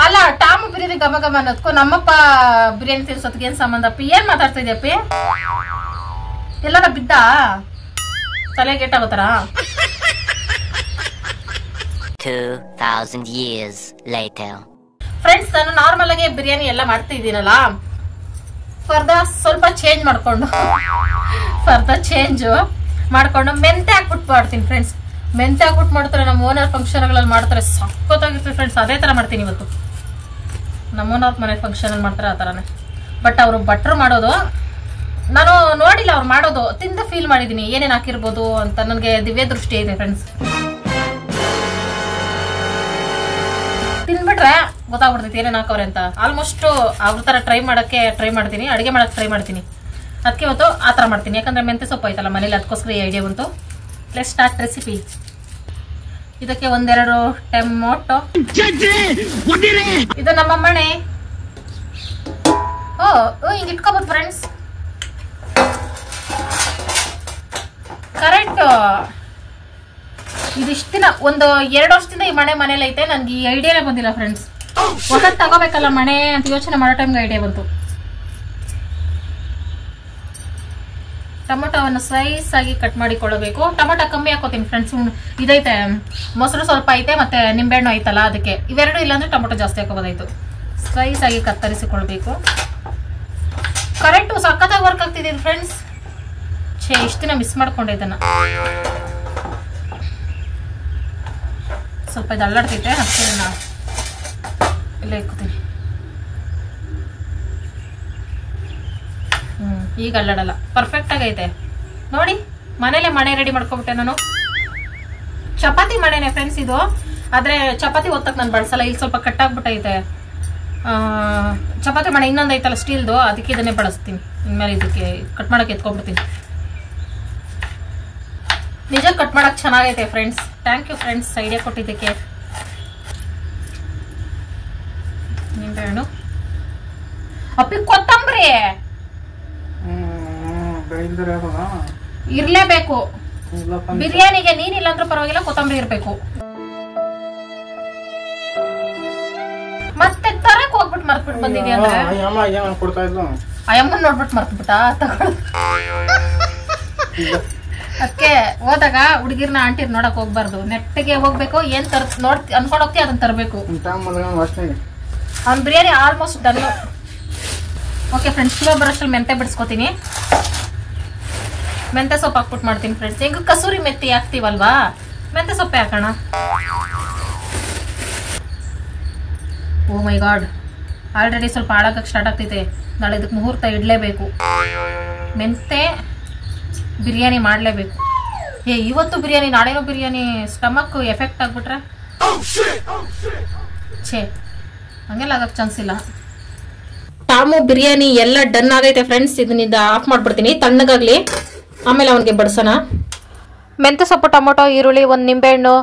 ಅಲ್ಲ, ಟಾಮು ಬಿರಿಯಾನಿ ಘಮ ಘಮ ಅನ್ನೋದಕ್ಕೂ ನಮ್ಮಪ್ಪ ಬಿರಿಯಾನಿ ತಿನ್ಸೋದಕ್ಕೆ ಏನ್ ಸಂಬಂಧಪ್ಪ? ಏನ್ ಮಾತಾಡ್ತಾ ಇದೆಯಪ್ಪಿ? ಎಲ್ಲಾರ ಬಿದ್ದ ತಲೆ ಗೇಟಾಗೋತಾರ? 2000 years later. ಫ್ರೆಂಡ್ಸ್, ನಾನು ನಾರ್ಮಲ್ ಆಗಿ ಬಿರಿಯಾನಿ ಎಲ್ಲ ಮಾಡ್ತಾ ಇದ್ದೀನಲ್ಲ, ಸ್ವಲ್ಪ ಚೇಂಜ್ ಮಾಡ್ಕೊಂಡು ಮೆಂತೆ ಹಾಕ್ಬಿಟ್ಟು ಮಾಡ್ತೀನಿ ಫ್ರೆಂಡ್ಸ್. ಮೆಂತೆ ಹಾಕ್ಬಿಟ್ಟು ಮಾಡ್ತಾರೆ ನಮ್ಮ ಓನರ್ ಫಂಕ್ಷನ್ಗಳಲ್ಲಿ ಮಾಡ್ತಾರೆ, ಸಕ್ಕತ್ತಾಗಿರ್ತೀವಿ ಫ್ರೆಂಡ್ಸ್. ಅದೇ ತರ ಮಾಡ್ತೀನಿ ಇವತ್ತು. ನಮ್ಮ ಓನರ್ ಮನೆ ಫಂಕ್ಷನ್ ಅಲ್ಲಿ ಮಾಡ್ತಾರೆ ಆ ತರಾನೇ. ಬಟ್ ಅವರು ಭಟ್ರು ಮಾಡೋದು ನಾನು ನೋಡಿಲ್ಲ, ಅವ್ರು ಮಾಡೋದು ತಿಂದು ಫೀಲ್ ಮಾಡಿದೀನಿ ಏನೇನ್ ಹಾಕಿರ್ಬೋದು ಅಂತ. ನನಗೆ ದಿವ್ಯ ದೃಷ್ಟಿ ಇದೆ ಫ್ರೆಂಡ್ಸ್. ತಿನ್ಬಿಟ್ರೆ ಗೊತ್ತಾಗ್ಬಿಡ್ತೈತಿ ಏನೇನ್ ಹಾಕವ್ರೆ ಅಂತ. ಆಲ್ಮೋಸ್ಟ್ ಅವ್ರ ತರ ಟ್ರೈ ಮಾಡ್ತೀನಿ, ಅಡಿಗೆ ಮಾಡಕ್ ಟ್ರೈ ಮಾಡ್ತೀನಿ. ಅದಕ್ಕೆ ಇವತ್ತು ಆ ತರ ಮಾಡ್ತೀನಿ, ಯಾಕಂದ್ರೆ ಮೆಂತೆ ಸೊಪ್ಪು ಐತಲ್ಲ ಮನೇಲಿ, ಅದಕ್ಕೋಸ್ಕರ ಈ ಐಡಿಯಾ ಬಂತು. Let's start recipe. ಇದಕ್ಕೆ 1-2 ಟೊಮೊಟೊ. ಇದು ನಮ್ಮ ಮನೆ. ಹಿಂಗ್ ಇಟ್ಕೋಬಹುದು ಫ್ರೆಂಡ್ಸ್. ಕರೆಕ್ಟ್. ಇದಿಷ್ಟ ದಿನ 1-2 ವರ್ಷದಿಂದ ಈ ಮನೇಲಿ ಐತೆ. ನನ್ಗೆ ಈ ಐಡಿಯಾನೇ ಬಂದಿಲ್ಲ ಫ್ರೆಂಡ್ಸ್. ಹೊಸದ್ ತಗೋಬೇಕಲ್ಲ ಮನೆ ಅಂತ ಯೋಚನೆ ಮಾಡೋ ಟೈಮ್ಗೆ ಐಡಿಯಾ ಬಂತು. ಟೊಮೊಟೊವನ್ನು ಸ್ಲೈಸ್ ಆಗಿ ಕಟ್ ಮಾಡಿಕೊಳ್ಳಬೇಕು. ಟೊಮೊಟೊ ಕಮ್ಮಿ ಹಾಕೋತೀನಿ ಫ್ರೆಂಡ್ಸ್. ಇದೈತೆ ಮೊಸರು ಸ್ವಲ್ಪ ಐತೆ, ಮತ್ತೆ ನಿಂಬೆಹಣ್ಣು ಐತಲ್ಲ ಅದಕ್ಕೆ. ಇವೆರಡು ಇಲ್ಲಾಂದ್ರೆ ಟೊಮೊಟೊ ಜಾಸ್ತಿ ಹಾಕೋಬೋದಾಯ್ತು. ಸ್ಲೈಸ್ ಆಗಿ ಕತ್ತರಿಸಿಕೊಳ್ಬೇಕು. ಕರೆಕ್ಟ್ ಸಖತ್ತಾಗಿ ವರ್ಕ್ ಆಗ್ತಿದ್ದೀನಿ ಫ್ರೆಂಡ್ಸ್. ಇಷ್ಟು ದಿನ ಮಿಸ್ ಮಾಡ್ಕೊಂಡೆ ಇದನ್ನ. ಸ್ವಲ್ಪ ಇದು ಅಲ್ಲಾಡ್ತೈತೆ, ಅದಕ್ಕೆ ಇಲ್ಲೇ ಇಕ್ಕೋತೀನಿ. ಈಗ ಅಲ್ಲಾಡಲ್ಲ, ಪರ್ಫೆಕ್ಟ್ ಆಗೈತೆ ನೋಡಿ. ಮನೆ ರೆಡಿ ಮಾಡ್ಕೊಬಿಟ್ಟೆ ನಾನು. ಚಪಾತಿ ಮಣೆನೆ ಫ್ರೆಂಡ್ಸ್ ಇದು. ಆದ್ರೆ ಚಪಾತಿ ಒತ್ತಕ್ ನಾನು ಬಳಸಲ್ಲ. ಇಲ್ಲಿ ಸ್ವಲ್ಪ ಕಟ್ಟಾಗ್ಬಿಟ್ಟೈತೆ ಚಪಾತಿ ಮಣೆ. ಇನ್ನೊಂದು ಐತಲ್ಲ ಸ್ಟೀಲ್ದು, ಅದಕ್ಕೆ ಇದನ್ನೇ ಬಳಸ್ತೀನಿ. ಇನ್ಮೇಲೆ ಇದಕ್ಕೆ ಕಟ್ ಮಾಡಕ್ಕೆ ಎತ್ಕೊಂಡ್ಬಿಡ್ತೀನಿ. ನಿಜ ಕಟ್ ಮಾಡಕ್ ಚೆನ್ನಾಗೈತೆ friends. Thank you friends idea ಕೊಟ್ಟಿದ್ದಕ್ಕೆ. ನಿಂಬೆಹಣ್ಣು, ಅಪ್ಪಿ ಕೊತ್ತಂಬರಿ ಇರ್ಲೇಬೇಕು ಬಿರಿಯಾನಿಗೆ. ನೀನಿಲ್ಲ ಅಂದ್ರೆ ಪರವಾಗಿಲ್ಲ, ಕೊತ್ತಂಬರಿ ಇರ್ಬೇಕು. ಮತ್ತೆ ತರಕ್ ಹೋಗ್ಬಿಟ್ಟು ಮರ್ತ್ಬಿಟ್ಟು ಬಂದಿದ್ಯಾ ಅಂದ್ರೆ ಅಯ್ಯಮ್ಮನ್ ನೋಡ್ಬಿಟ್ಟು ಮರ್ತ್ಬಿಟ್ಟ ತಗೊಳ್. ಅದಕ್ಕೆ ಹೋದಾಗ ಹುಡುಗಿರ್ನ ಆಂಟಿರ್ ನೋಡಕ್ ಹೋಗ್ಬಾರ್ದು, ನೆಟ್ಟಿಗೆ ಹೋಗ್ಬೇಕು. ಏನ್ ಅನ್ಕೊಂಡ್ ಹೋಗ್ತಿ ಅದನ್ನ ತರಬೇಕು. ಅವ್ನ್ biryani almost done. Okay friends, Shiva ಬರೋಷ್ಟ್ರಲ್ಲಿ ಮೆಂತೆ ಬಿಡಿಸ್ಕೊತೀನಿ. ಮೆಂತೆ ಸೊಪ್ಪು ಹಾಕ್ಬಿಟ್ಟು ಮಾಡ್ತೀನಿ ಫ್ರೆಂಡ್ಸ್. ಹೆಂಗ ಕಸೂರಿ ಮೆತ್ತಿ ಹಾಕ್ತಿವಲ್ವಾ, ಮೆಂತೆ ಸೊಪ್ಪೆ ಹಾಕೋಣ. ಓ ಮೈ ಗಾಡ್, ಆಲ್ರೆಡಿ ಸ್ವಲ್ಪ ಹಾಳಾಗಕ್ಕೆ ಸ್ಟಾರ್ಟ್ ಆಗ್ತೈತೆ. ನಾಳೆ ಇದಕ್ಕೆ ಮುಹೂರ್ತ ಇಡ್ಲೇಬೇಕು. ಮೆಂತೆ ಬಿರಿಯಾನಿ ಮಾಡಲೇಬೇಕು. ಇವತ್ತು ಬಿರಿಯಾನಿ, ನಾಳೆನೂ ಬಿರಿಯಾನಿ. ಸ್ಟಮಕ್ ಎಫೆಕ್ಟ್ ಆಗ್ಬಿಟ್ರೆ ಛೇ, ಹಂಗೆಲ್ಲ ಆಗಕ್ಕೆ ಚಾನ್ಸ್ ಇಲ್ಲ. ಟಾಮು ಬಿರಿಯಾನಿ ಎಲ್ಲ ಡನ್ ಆಗೈತೆ ಫ್ರೆಂಡ್ಸ್. ಇದನ್ನ ಆಫ್ ಮಾಡ್ಬಿಡ್ತೀನಿ ತಣ್ಣಗಾಗ್ಲಿ, ಆಮೇಲೆ ಅವನಿಗೆ ಬಡ್ಸೋಣ. ಮೆಂತ್ಯ ಸೊಪ್ಪು, ಟೊಮೊಟೊ, ಈರುಳ್ಳಿ, ಒಂದು ನಿಂಬೆಹಣ್ಣು,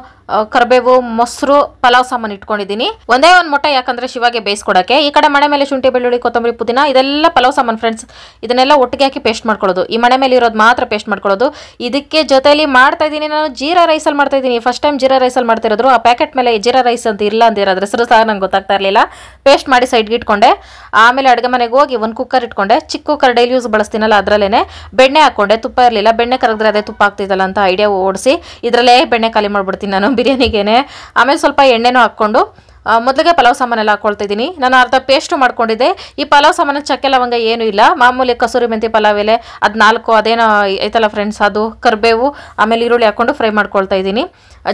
ಕರಿಬೇವು, ಮೊಸರು, ಪಲಾವ್ ಸಾಮಾನು ಇಟ್ಕೊಂಡಿದ್ದೀನಿ. ಒಂದೇ ಒಂದು ಮೊಟ್ಟೆ, ಯಾಕಂದ್ರೆ ಶಿವಾಗೆ ಬೇಯಿಸ್ಕೊಡಕ್ಕೆ. ಈ ಕಡೆ ಮಣೆ ಮೇಲೆ ಶುಂಠಿ, ಬೆಳ್ಳುಳ್ಳಿ, ಕೊತ್ತಂಬರಿ, ಪುದೀನ ಇದೆಲ್ಲ ಪಲಾವ್ ಸಾಮಾನು ಫ್ರೆಂಡ್ಸ್. ಇದನ್ನೆಲ್ಲ ಒಟ್ಟಿಗೆ ಹಾಕಿ ಪೇಸ್ಟ್ ಮಾಡ್ಕೊಳ್ಳೋದು. ಈ ಮಣೆ ಮೇಲೆ ಇರೋದು ಮಾತ್ರ ಪೇಸ್ಟ್ ಮಾಡ್ಕೊಳ್ಳೋದು. ಇದಕ್ಕೆ ಜೊತೆಲಿ ಮಾಡ್ತಾ ಇದ್ದೀನಿ ನಾನು ಜೀರಾ ರೈಸಲ್ಲಿ ಮಾಡ್ತಾ ಇದ್ದೀನಿ. ಫಸ್ಟ್ ಟೈಮ್ ಜೀರಾ ರೈಸಲ್ಲಿ ಮಾಡ್ತಿರೋದು. ಆ ಪ್ಯಾಕೆಟ್ ಮೇಲೆ ಜೀರಾ ರೈಸ್ ಅಂತ ಇಲ್ಲ ಅಂದಿರೋದ್ರ ಹೆಸರು ಸಹ ನಂಗೆ ಗೊತ್ತಾಗ್ತಾ ಇರಲಿಲ್ಲ. ಪೇಸ್ಟ್ ಮಾಡಿ ಸೈಡ್ಗೆ ಇಟ್ಕೊಂಡೆ. ಆಮೇಲೆ ಅಡುಗೆ ಮನೆಗೆ ಹೋಗಿ ಒಂದು ಕುಕ್ಕರ್ ಇಟ್ಕೊಂಡೆ. ಚಿಕ್ಕ ಕುಕ್ಕರ್ ಡೈಲಿ ಯೂಸ್ ಬಳಸ್ತೀನಲ್ಲ ಅದರಲ್ಲೇ ಬೆಣ್ಣೆ ಹಾಕ್ಕೊಂಡೆ. ತುಪ್ಪ ಇರಲಿಲ್ಲ, ಬೆಣ್ಣೆ ಕರಗಿದ್ರೆ ಅದೇ ತುಪ್ಪ ಆಗ್ತಿದ್ದಲ್ಲ ಅಂತ ಐಡಿಯಾ ಓಡಿಸಿ ಇದರಲ್ಲೇ ಬೆಣ್ಣೆ ಖಾಲಿ ಮಾಡ್ಬಿಡ್ತೀನಿ ನಾನು ಬಿರಿಯಾನಿಗೇನೆ. ಆಮೇಲೆ ಸ್ವಲ್ಪ ಎಣ್ಣೆನೂ ಹಾಕ್ಕೊಂಡು ಮೊದಲಿಗೆ ಪಲಾವ್ ಸಾಮಾನೆಲ್ಲ ಹಾಕ್ಕೊಳ್ತಾ ಇದ್ದೀನಿ. ನಾನು ಅರ್ಧ ಪೇಸ್ಟು ಮಾಡ್ಕೊಂಡಿದ್ದೆ. ಈ ಪಲಾವ್ ಸಾಮಾನು ಚಕ್ಕೆ ಲವಂಗ ಏನೂ ಇಲ್ಲ, ಮಾಮೂಲಿ ಕಸೂರಿ ಮೆಂತಿ ಪಲಾವ್ ಎಲೆ ಅದು 4 ಅದೇನೋ ಐತಲ್ಲ ಫ್ರೆಂಡ್ಸ್, ಅದು ಕರಿಬೇವು, ಆಮೇಲೆ ಈರುಳ್ಳಿ ಹಾಕ್ಕೊಂಡು ಫ್ರೈ ಮಾಡ್ಕೊಳ್ತಾ ಇದ್ದೀನಿ.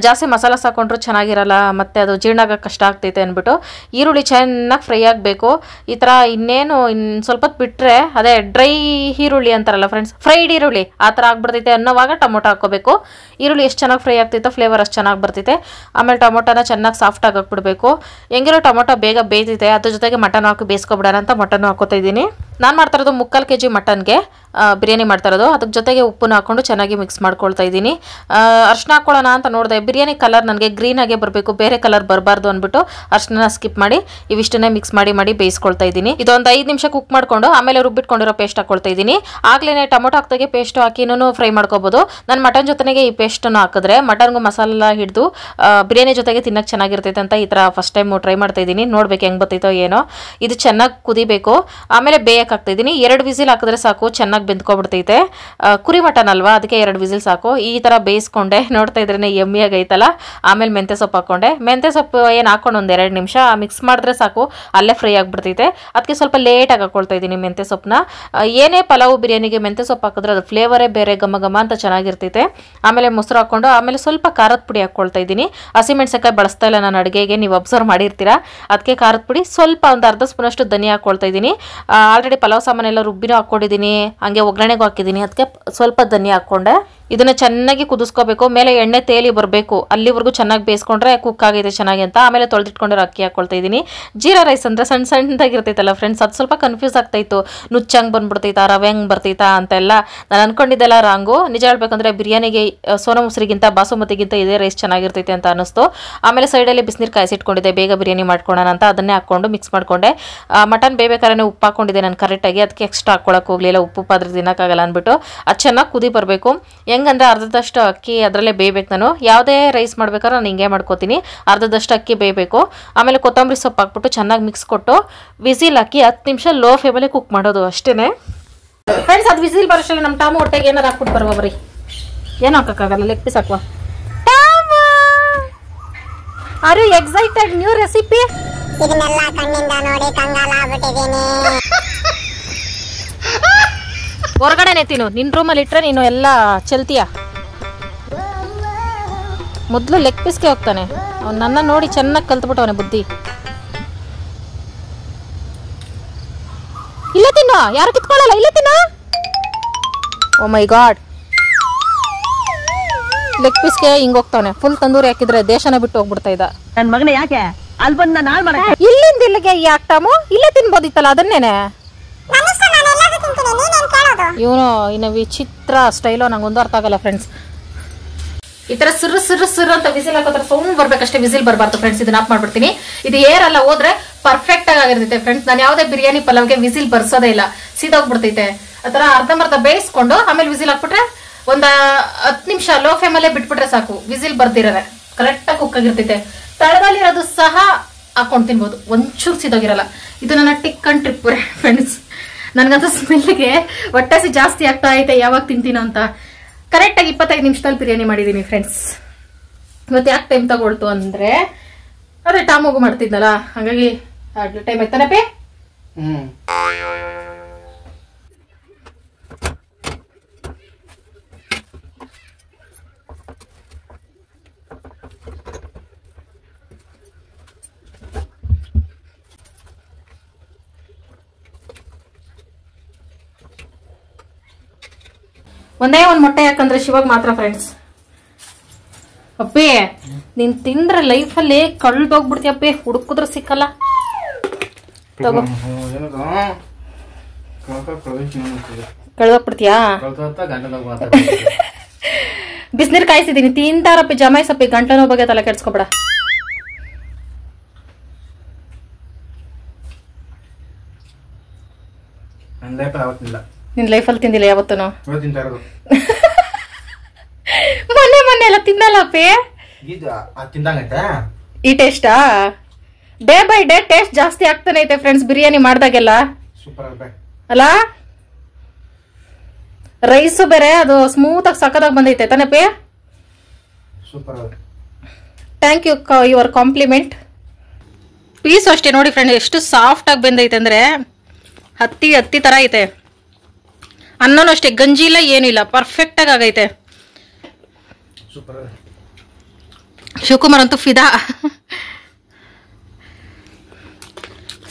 ಜಾಸ್ತಿ ಮಸಾಲ ಹಾಕೊಂಡ್ರು ಚೆನ್ನಾಗಿರಲ್ಲ, ಮತ್ತು ಅದು ಜೀರ್ಣ ಆಗೋಕ್ಕೆ ಕಷ್ಟ ಆಗ್ತೈತೆ ಅಂದ್ಬಿಟ್ಟು ಈರುಳ್ಳಿ ಚೆನ್ನಾಗಿ ಫ್ರೈ ಆಗಬೇಕು. ಈ ಥರ ಇನ್ನೇನು ಸ್ವಲ್ಪ ಹೊತ್ತು ಬಿಟ್ಟರೆ ಅದೇ ಡ್ರೈ ಈರುಳ್ಳಿ ಅಂತಾರಲ್ಲ ಫ್ರೆಂಡ್ಸ್, ಫ್ರೈಡ್ ಈರುಳ್ಳಿ ಆ ಥರ ಆಗ್ಬಿಡ್ತೈತೆ ಅನ್ನೋವಾಗ ಟೊಮೊಟೊ ಹಾಕ್ಕೋಬೇಕು. ಈರುಳ್ಳಿ ಎಷ್ಟು ಚೆನ್ನಾಗಿ ಫ್ರೈ ಆಗ್ತೈತೋ ಫ್ಲೇವರ್ ಅಷ್ಟು ಚೆನ್ನಾಗಿ ಬರ್ತೈತೆ. ಆಮೇಲೆ ಟೊಮೊಟೊನ ಚೆನ್ನಾಗಿ ಸಾಫ್ಟಾಗಿ ಹಾಕ್ಬಿಡ್ಬೇಕು. ಹೆಂಗಿರೋ ಟೊಮೊಟೊ ಬೇಗ ಬೇಯ್ತೈತೆ, ಅದ್ರ ಜೊತೆಗೆ ಮಟನ್ ಹಾಕಿ ಬೇಯಿಸ್ಕೊಬಿಡೋಣ ಅಂತ ಮಟನ್ ಹಾಕೋತಾ ಇದ್ದೀನಿ. ನಾನು ಮಾಡ್ತಾ ಇರೋದು 3/4 kg ಮಟನ್ಗೆ ಬಿರಿಯಾನಿ ಮಾಡ್ತಾ ಇರೋದು. ಅದಕ್ಕೆ ಜೊತೆಗೆ ಉಪ್ಪನ್ನ ಹಾಕ್ಕೊಂಡು ಚೆನ್ನಾಗಿ ಮಿಕ್ಸ್ ಮಾಡ್ಕೊಳ್ತಾ ಇದ್ದೀನಿ. ಅರ್ಶಿನ ಹಾಕೊಳ್ಳೋಣ ಅಂತ ನೋಡಿದೆ, ಬಿರಿಯಾನಿ ಕಲರ್ ನನಗೆ ಗ್ರೀನಾಗೇ ಬರಬೇಕು, ಬೇರೆ ಕಲರ್ ಬರಬಾರ್ದು ಅಂದ್ಬಿಟ್ಟು ಅರ್ಶಿನ ಸ್ಕಿಪ್ ಮಾಡಿ ಇವಿಷ್ಟನ್ನೇ ಮಿಕ್ಸ್ ಮಾಡಿ ಬೇಯಿಸ್ಕೊಳ್ತಾ ಇದ್ದೀನಿ. ಇದೊಂದು 5 ನಿಮಿಷ ಕುಕ್ ಮಾಡ್ಕೊಂಡು ಆಮೇಲೆ ರುಬ್ಬಿಟ್ಕೊಂಡಿರೋ ಪೇಸ್ಟ್ ಹಾಕೊಳ್ತಾ ಇದ್ದೀನಿ. ಆಗ್ಲೇ ಟೊಮೊಟೊ ಹಾಕ್ದಾಗೆ ಪೇಸ್ಟ್ ಹಾಕಿನೂ ಫ್ರೈ ಮಾಡ್ಕೋಬೋದು. ನಾನು ಮಟನ್ ಜೊತೆಗೆ ಈ ಪೇಸ್ಟನ್ನು ಹಾಕಿದ್ರೆ ಮಟನ್ಗೂ ಮಸಾಲ ಹಿಡಿದು ಬಿರಿಯಾನಿ ಜೊತೆಗೆ ತಿನ್ನಕ್ಕೆ ಚೆನ್ನಾಗಿರ್ತೈತೆ ಅಂತ ಈ ಥರ ಫಸ್ಟ್ ಟೈಮ್ ಟ್ರೈ ಮಾಡ್ತಾ ಇದ್ದೀನಿ. ನೋಡ್ಬೇಕು ಹೆಂಗೆ ಬರ್ತೈತೋ ಏನೋ. ಇದು ಚೆನ್ನಾಗಿ ಕುದಿಬೇಕು. ಆಮೇಲೆ ಬೇಯಕ್ಕೆ ಹಾಕ್ತಾ ಇದ್ದೀನಿ. 2 ವಿಸಿಲ್ ಹಾಕಿದ್ರೆ ಸಾಕು, ಚೆನ್ನಾಗಿ ಬೆಂದ್ಕೊಬಿಡ್ತೈತೆ. ಕುರಿ ಮಟನ್ ಅಲ್ವಾ, ಅದಕ್ಕೆ 2 ವಿಸಿಲ್ ಸಾಕು. ಈ ಥರ ಬೇಯಿಸ್ಕೊಂಡೆ, ನೋಡ್ತಾ ಇದ್ರೇನೆ ಯಮ್ಮಿ ಆಗೈತಲ್ಲ. ಆಮೇಲೆ ಮೆಂತ್ಯ ಸೊಪ್ಪು ಹಾಕ್ಕೊಂಡೆ. ಮೆಂತ್ಯ ಸೊಪ್ಪು ಏನು ಹಾಕೊಂಡು ಒಂದು 2 ನಿಮಿಷ ಮಿಕ್ಸ್ ಮಾಡಿದ್ರೆ ಸಾಕು, ಅಲ್ಲೇ ಫ್ರೈ ಆಗಿಬಿಡ್ತೈತೆ. ಅದಕ್ಕೆ ಸ್ವಲ್ಪ ಲೇಟಾಗಿ ಹಾಕೊಳ್ತಾ ಇದ್ದೀನಿ ಮೆಂತ್ಯ ಸೊಪ್ಪನ್ನ. ಏನೇ ಪಲಾವು ಬಿರಿಯಾನಿಗೆ ಮೆಂತ್ಯ ಸೊಪ್ಪು ಹಾಕಿದ್ರೆ ಅದು ಫ್ಲೇವರೇ ಬೇರೆ, ಘಮ ಅಂತ ಚೆನ್ನಾಗಿರ್ತೈತೆ. ಆಮೇಲೆ ಮೊಸರು ಹಾಕ್ಕೊಂಡು ಆಮೇಲೆ ಸ್ವಲ್ಪ ಖಾರದ ಪುಡಿ ಹಾಕ್ಕೊಳ್ತಾ ಇದ್ದೀನಿ. ಹಸಿಮೆಣಸಿನಕಾಯಿ ಬಳಸ್ತಾ ಇಲ್ಲ ನಾನು ಅಡುಗೆಗೆ, ನೀವು ಅಬ್ಸರ್ವ್ ಮಾಡಿರ್ತೀರಾ. ಅದಕ್ಕೆ ಖಾರದ ಪುಡಿ ಸ್ವಲ್ಪ ಒಂದು ಅರ್ಧ ಸ್ಪೂನಷ್ಟು ಧನಿಯಾ ಹಾಕ್ಕೊಳ್ತಾ ಇದ್ದೀನಿ. ಆಲ್ರೆಡಿ ಪಲಾವ್ ಸಾಮಾನೆಲ್ಲ ರುಬ್ಬಿನೂ ಹಾಕ್ಕೊಂಡಿದ್ದೀನಿ, ಹಂಗೆ ಒಗ್ಗರಣೆಗೂ ಹಾಕಿದ್ದೀನಿ. ಅದಕ್ಕೆ ಸ್ವಲ್ಪ ಧನಿಯಾ ಹಾಕ್ಕೊಂಡೆ. ಇದನ್ನ ಚೆನ್ನಾಗಿ ಕುದಿಸ್ಕೋಬೇಕು. ಮೇಲೆ ಎಣ್ಣೆ ತೇಲಿ ಬರಬೇಕು, ಅಲ್ಲಿವರೆಗೂ ಚೆನ್ನಾಗಿ ಬೇಯಿಸ್ಕೊಂಡ್ರೆ ಕುಕ್ ಆಗಿದೆ ಚೆನ್ನಾಗಿ ಅಂತ. ಆಮೇಲೆ ತೊಳೆದಿಟ್ಕೊಂಡಿರೋ ಅಕ್ಕಿ ಹಾಕ್ಕೊಳ್ತಾ ಇದ್ದೀನಿ. ಜೀರಾ ರೈಸ್ ಅಂದರೆ ಸಣ್ಣದಾಗಿರ್ತೈತಲ್ಲ ಫ್ರೆಂಡ್ಸ್, ಅದು ಸ್ವಲ್ಪ ಕನ್ಫ್ಯೂಸ್ ಆಗ್ತಾಯಿತ್ತು. ನುಚ್ಚಂಗೆ ಬಂದ್ಬಿಡ್ತೈತಾ, ರವೆ ಹಂಗೆ ಬರ್ತೈತಾ ಅಂತೆಲ್ಲ ನಾನು ಅನ್ಕೊಂಡಿದ್ದೆಲ್ಲ ರಾಂಗು. ನಿಜ ಹೇಳ್ಬೇಕಂದ್ರೆ ಬಿರಿಯಾನಿಗೆ ಸೋನಾ ಮುಸ್ರಿಗಿಂತ ಬಾಸುಮತಿಗಿಂತ ಇದೇ ರೈಸ್ ಚೆನ್ನಾಗಿರ್ತೈತೆ ಅಂತ ಅನ್ನಿಸ್ತು. ಆಮೇಲೆ ಸೈಡಲ್ಲಿ ಬಿಸಿನೀರು ಕಾಯಿಸಿಟ್ಕೊಂಡಿದ್ದೆ, ಬೇಗ ಬಿರಿಯಾನಿ ಮಾಡ್ಕೊಳ್ಳೋಣ ಅಂತ. ಅದನ್ನೇ ಹಾಕ್ಕೊಂಡು ಮಿಕ್ಸ್ ಮಾಡ್ಕೊಂಡೆ. ಮಟನ್ ಬೇಬೇಕಾದ್ರೆ ಉಪ್ಪು ಹಾಕ್ಕೊಂಡಿದ್ದೆ ನಾನು ಕರೆಕ್ಟಾಗಿ, ಅದಕ್ಕೆ ಎಕ್ಸ್ಟ್ರಾ ಹಾಕ್ಕೊಳಕ್ಕೆ ಹೋಗಲಿಲ್ಲ. ಉಪ್ಪು ಆದ್ರೆ ತಿನ್ನೋಕ್ಕಾಗಲ್ಲ ಅಂದ್ಬಿಟ್ಟು ಅದು ಚೆನ್ನಾಗಿ ಕುದಿ ಬರಬೇಕು. ಹೆಂಗಂದ್ರೆ ಅರ್ಧದಷ್ಟು ಅಕ್ಕಿ ಅದರಲ್ಲೇ ಬೇಯಬೇಕು. ನಾನು ಯಾವುದೇ ರೈಸ್ ಮಾಡ್ಬೇಕಾದ್ರೆ ನಾನು ಹಿಂಗೆ ಮಾಡ್ಕೋತೀನಿ, ಅರ್ಧದಷ್ಟು ಅಕ್ಕಿ ಬೇಯಬೇಕು. ಆಮೇಲೆ ಕೊತ್ತಂಬರಿ ಸೊಪ್ಪು ಹಾಕ್ಬಿಟ್ಟು ಚೆನ್ನಾಗಿ ಮಿಕ್ಸ್ ಕೊಟ್ಟು ವಿಸಿಲ್ ಹಾಕಿ 10 ನಿಮಿಷ ಲೋ ಫ್ಲೇಮಲ್ಲಿ ಕುಕ್ ಮಾಡೋದು ಅಷ್ಟೇ ಫ್ರೆಂಡ್ಸ್. ಅದು ವಿಸಿಲ್ ಬರೋಷ್ಟರಲ್ಲಿ ನಮ್ಮ ಟಾಮು ಹೊಟ್ಟೆಗೆ ಏನಾರು ಹಾಕ್ಬಿಟ್ಟು ಬರುವ ಬರೀ, ಏನು ಹಾಕೋಕ್ಕಾಗಲ್ಲ, ಲೆಗ್ ಪೀಸ್ ಹಾಕುವ. Are you excited new recipe? ಇದನ್ನೆಲ್ಲ ಕಣ್ಣಿಂದ ನೋಡಿ ಕಂಗಾಲ ಆಗ್ಬಿಟ್ಟಿದ್ದೀನಿ. ಹೊರಗಡೆನೆ ತಿನ್ನು, ನಿನ್ನ ರೂಮಲ್ಲಿ ಇಟ್ಟರೆ ನೀನು ಎಲ್ಲ ಚೆಲ್ತೀಯ. ಮೊದಲು ಲೆಗ್ ಪೀಸ್ಗೆ ಹೋಗ್ತಾನೆ ಅವ್ನು, ನನ್ನ ನೋಡಿ ಚೆನ್ನಾಗಿ ಕಲ್ತ್ಬಿಟ್ಟವನೆ ಬುದ್ಧಿ. ಇಲ್ಲ ತಿನ್ನು, ಯಾರು ಕಿತ್ಕೊಳ್ಳಲ್ಲ, ಇಲ್ಲ ತಿನ್ನು. ಓ ಮೈ ಗಾಡ್, ಲೆಗ್ ಪೀಸ್ಗೆ ಹಿಂಗೆ ಹೋಗ್ತಾವನೆ. ಫುಲ್ ತಂದೂರಿ ಹಾಕಿದ್ರೆ ದೇಶನ ಬಿಟ್ಟು ಹೋಗ್ಬಿಡ್ತಾ ಇದ್ದ ನನ್ನ ಮಗನ. ಯಾಕೆ ಅಲ್ಲಿ ಬಂದು ನಾನು ಹಾಳು ಮಾಡಕ್ಕೆ? ಇಲ್ಲಿಂದ ಇಲ್ಲಿಗೆ ಯಾಕೆ ಟಾಮು, ಇಲ್ಲೇ ತಿನ್ಬೋದಿತ್ತಲ್ಲ ಅದನ್ನೇನೆ. ಇವನು ಇನ್ನು ವಿಚಿತ್ರ ಸ್ಟೈಲು, ನಂಗೊಂದು ಅರ್ಥ ಆಗಲ್ಲ ಫ್ರೆಂಡ್ಸ್. ಈ ತರ ಸುರ್ರು ಅಂತ ವಿಸಿಲ್ ಹಾಕೋತರ ಸೌಂಡ್ ಬರ್ಬೇಕಷ್ಟೇ, ವಿಸಿಲ್ ಬರಬಾರ್ದು ಫ್ರೆಂಡ್ಸ್. ಇದನ್ನ ಆಫ್ ಮಾಡ್ಬಿಡ್ತೀನಿ. ಇದು ಏರ್ ಅಲ್ಲ ಹೋದ್ರೆ ಪರ್ಫೆಕ್ಟ್ ಆಗಿರ್ತೈತೆ ಫ್ರೆಂಡ್ಸ್. ನಾನು ಯಾವುದೇ ಬಿರಿಯಾನಿ ಪಲಾವ್ಗೆ ವಿಸಿಲ್ ಬರ್ಸೋದೇ ಇಲ್ಲ, ಸೀದೋಗ್ಬಿಡ್ತೈತೆ. ಆ ತರ ಅರ್ಧಂಬರ್ಧ ಬೇಯಿಸ್ಕೊಂಡು ಆಮೇಲೆ ವಿಸಿಲ್ ಹಾಕ್ಬಿಟ್ರೆ ಒಂದ 10 ನಿಮಿಷ ಲೋ ಫ್ಲೇಮಲ್ಲೇ ಬಿಟ್ಬಿಟ್ರೆ ಸಾಕು, ವಿಸಿಲ್ ಬರ್ದಿರವೆ ಕರೆಕ್ಟಾಗಿ ಕುಕ್ ಆಗಿರ್ತೈತೆ. ತಳದಲ್ಲಿರೋದು ಸಹ ಹಾಕೊಂಡು ತಿನ್ಬೋದು, ಒಂಚೂರು ಸೀದೋಗಿರಲ್ಲ. ಇದು ನನ್ನ ಟಿಕ್ ಅಂಡ್ ಟ್ರಿಪ್ ಫ್ರೆಂಡ್ಸ್. ನನಗಂತ ಸ್ಮೆಲ್ಗೆ ಹೊಟ್ಟೆ ಜಾಸ್ತಿ ಆಗ್ತಾ ಐತೆ, ಯಾವಾಗ ತಿಂತೀನೋ ಅಂತ. ಕರೆಕ್ಟಾಗಿ 25 ನಿಮಿಷದಲ್ಲಿ ಬಿರಿಯಾನಿ ಮಾಡಿದ್ದೀನಿ ಫ್ರೆಂಡ್ಸ್. ಇವತ್ತು ಯಾಕೆ ಟೈಮ್ ತಗೊಳ್ತು ಅಂದ್ರೆ ಅದೇ ಟಾಮೋಗು ಮಾಡ್ತಿದ್ನಲ್ಲ, ಹಾಗಾಗಿ ಟೈಮ್ ಆಯ್ತಾನಪ್ಪೆ. ಒಂದೇ ಒಂದು ಮೊಟ್ಟೆ ಯಾಕಂದ್ರೆ ಶಿವಾಗ ಮಾತ್ರ ಫ್ರೆಂಡ್ಸ್. ಅಪ್ಪೇ ನೀನ್ ತಿಂದ್ರೆ ಲೈಫಲ್ಲಿ ಕಳ್ದೋಗ್ಬಿಡ್ತೀಯಪ್ಪೇ, ಹುಡುಕಿದ್ರೆ ಸಿಕ್ಕಲ್ಲ. ತಗೋ ಕಳ್ದೋಗ್ಬಿಡ್ತೀಯಾ? ಬಿಸಿನೀರು ಕಾಯಿಸಿದೀನಿ, ತಿಂತಾರಪ್ಪಿ ಜಮಾಯಿಸಪ್ಪಿ, ಗಂಟ್ಲ ನೋವು ಬಗ್ಗೆ ತಲೆ ಕೆಡ್ಸ್ಕೊಬೇಡ. ನಿನ್ ಲೈಫಲ್ಲಿ ತಿಂದಿಲ್ಲ ಯಾವತ್ತೂ? ಮೊನ್ನೆ ಎಲ್ಲ ತಿನ್ನಲ್ಲಪ್ಪಿ. ಈ ಟೇಸ್ಟಾ ಡೇ ಬೈ ಡೇ ಟೇಸ್ಟ್ ಜಾಸ್ತಿ ಆಗ್ತಾನೆ ಐತೆ ಫ್ರೆಂಡ್ಸ್, ಬಿರಿಯಾನಿ ಮಾಡ್ದಾಗೆಲ್ಲ ಅಲ್ಲ. ರೈಸು ಬೇರೆ ಅದು ಸ್ಮೂತ್ ಆಗಿ ಸಕ್ಕದಾಗಿ ಬಂದೈತೆ ತಾನಪ್ಪಿ. Thank you your compliment. Piece ಅಷ್ಟೇ ನೋಡಿ ಫ್ರೆಂಡ್, ಎಷ್ಟು ಸಾಫ್ಟ್ ಆಗಿ ಬಂದೈತೆ ಅಂದ್ರೆ ಹತ್ತಿ ತರ ಐತೆ. ಅನ್ನನೂ ಅಷ್ಟೇ, ಗಂಜಿ ಇಲ್ಲ ಏನಿಲ್ಲ, ಪರ್ಫೆಕ್ಟ್ ಆಗಿ ಆಗೈತೆ. ಶಿವಕುಮಾರ್ ಅಂತೂ ಫಿದಾ.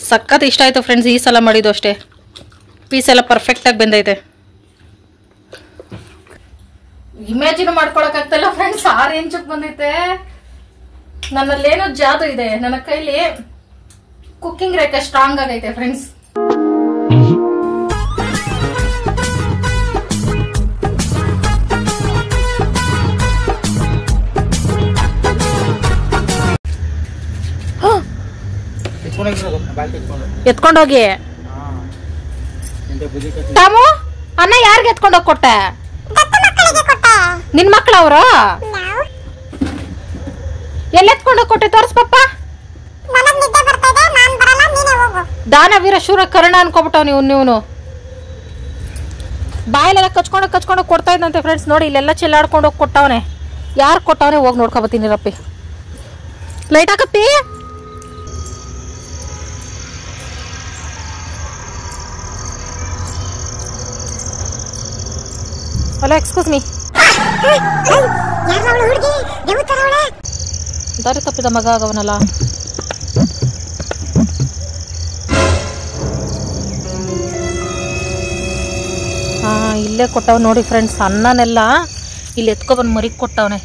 ಸಖತ್ ಇಷ್ಟ ಆಯ್ತು ಫ್ರೆಂಡ್ಸ್, ಈ ಸಲ ಮಾಡಿದ್ದು ಅಷ್ಟೇ. ಪೀಸ್ ಎಲ್ಲ ಪರ್ಫೆಕ್ಟ್ ಆಗಿ ಬಂದೈತೆ. ಇಮ್ಯಾಜಿನ್ ಮಾಡ್ಕೊಳಕ್ ಆಗ್ತಲ್ಲ ಫ್ರೆಂಡ್ಸ್, 6 ಇಂಚಕ್ ಬಂದೈತೆ. ನನ್ನಲ್ಲೇನೋ ಜಾದು ಇದೆ, ನನ್ನ ಕೈಲಿ ಕುಕ್ಕಿಂಗ್ ರೇಖೆ ಸ್ಟ್ರಾಂಗ್ ಆಗೈತೆ ಫ್ರೆಂಡ್ಸ್. ಎತ್ಕೊಂಡೋಗಿ ತಾಮು ಅನ್ನ ಯಾರಿಗೆ ಎತ್ಕೊಂಡೋಗಿ ಕೊಟ್ಟೆ? ನಿನ್ ಮಕ್ಳ ಅವರು ಎಲ್ಲಿ ಎತ್ಕೊಂಡೋಗಿ ಕೊಟ್ಟೆ? ತೋರ್ಸ್ಪಪ್ಪ. ದಾನವೀರ ಶೂರ ಕರ್ಣ ಅನ್ಕೋಬಿಟ್ಟವ್ ನೀವು. ಬಾಯಲ್ಲೆಲ್ಲ ಕಚ್ಕೊಂಡೋಗಿ ಕೊಡ್ತಾ ಇದ್ದಂತೆ ಫ್ರೆಂಡ್ಸ್. ನೋಡಿ ಇಲ್ಲೆಲ್ಲ ಚೆಲ್ಲಾಡ್ಕೊಂಡೋಗಿ ಕೊಟ್ಟವನೆ. ಯಾರು ಕೊಟ್ಟವನೆ ಹೋಗಿ ನೋಡ್ಕೊಬತ್ತೀನಿ ರಪ್ಪಿ. ಲೈಟ್ ಹಾಕಪ್ಪಿ. Hello, excuse me. ದಾರಿ ತಪ್ಪಿದ ಮಗ ಆಗವನಲ್ಲ. ಇಲ್ಲೇ ಕೊಟ್ಟವ್ ನೋಡಿ ಫ್ರೆಂಡ್ಸ್. ಅನ್ನನೆಲ್ಲ ಇಲ್ಲಿ ಎತ್ಕೊಬಂದು ಮರಿಗೆ ಕೊಟ್ಟವನೆ.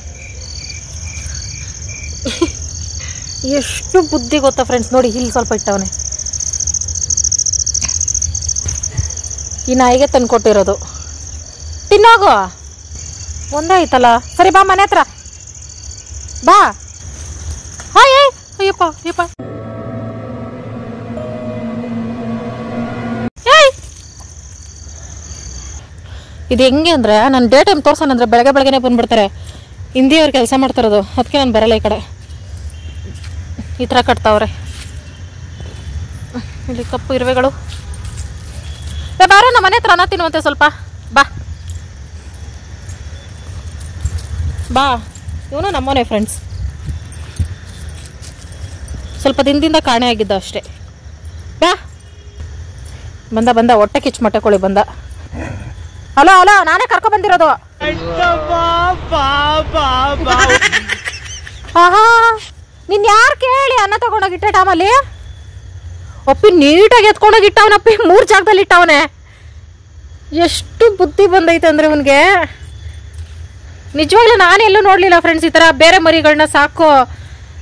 ಎಷ್ಟು ಬುದ್ಧಿ ಗೊತ್ತಾ ಫ್ರೆಂಡ್ಸ್. ನೋಡಿ ಇಲ್ಲಿ ಸ್ವಲ್ಪ ಇಟ್ಟವನೆ. ಈ ನಾಯಿಗೆ ತಂದು ಕೊಟ್ಟಿರೋದು. ತಿನ್ನೋಗು, ಒಂದೇ ಐತಲ್ಲ. ಸರಿ ಬಾ ಮನೆ ಹತ್ರ ಬಾ. ಅಯ್ಯಪ್ಪ ಇದು ಹೆಂಗೆ ಅಂದ್ರೆ, ನಾನು ಡೇ ಟೈಮ್ ತೋರ್ಸೋಣಂದ್ರೆ ಬೆಳಗ್ಗೆನೆ ಬಂದ್ಬಿಡ್ತಾರೆ. ಹಿಂದಿಯವ್ರು ಕೆಲಸ ಮಾಡ್ತಾರದು, ಅದಕ್ಕೆ ನಾನು ಬರಲ್ಲ ಈ ಕಡೆ. ಈ ಥರ ಕಟ್ತಾವ್ರೆ ಇಲ್ಲಿ ಕಪ್ಪು ಇರುವೆಗಳು. ಬಾರೋ ನಮ್ಮ ಮನೆ ಹತ್ರ ಅನ್ನ ತಿನ್ನುವಂತೆ ಸ್ವಲ್ಪ. ಬಾ ಇವನು ನಮ್ಮನೆ ಫ್ರೆಂಡ್ಸ್. ಸ್ವಲ್ಪ ದಿನದಿಂದ ಕಾಣೆ ಆಗಿದ್ದ ಅಷ್ಟೇ. ಬಾ. ಬಂದ ಹೊಟ್ಟೆ ಕಿಚ್ಚು ಮೊಟ್ಟೆಕೊಳ್ಳಿ ಬಂದ. ಹಲೋ ನಾನೇ ಕರ್ಕೊ ಬಂದಿರೋದು. ನಿನ್ ಯಾರು ಕೇಳಿ ಅನ್ನ ತಗೊಂಡೋಗಿಟ್ಟೆ ಟೈಮಲ್ಲಿ? ಅಪ್ಪಿ ನೀಟಾಗಿ ಎತ್ಕೊಂಡೋಗಿಟ್ಟವನಪ್ಪಿ, 3 ಜಾಗದಲ್ಲಿ ಇಟ್ಟವನೆ. ಎಷ್ಟು ಬುದ್ಧಿ ಬಂದೈತೆ ಅಂದ್ರೆ ಅವನಿಗೆ. ನಿಜವಾಗ್ಲೂ ನಾನೆಲ್ಲೂ ನೋಡ್ಲಿಲ್ಲ ಫ್ರೆಂಡ್ಸ್ ಈ ತರ ಬೇರೆ ಮರಿಗಳನ್ನ ಸಾಕೋ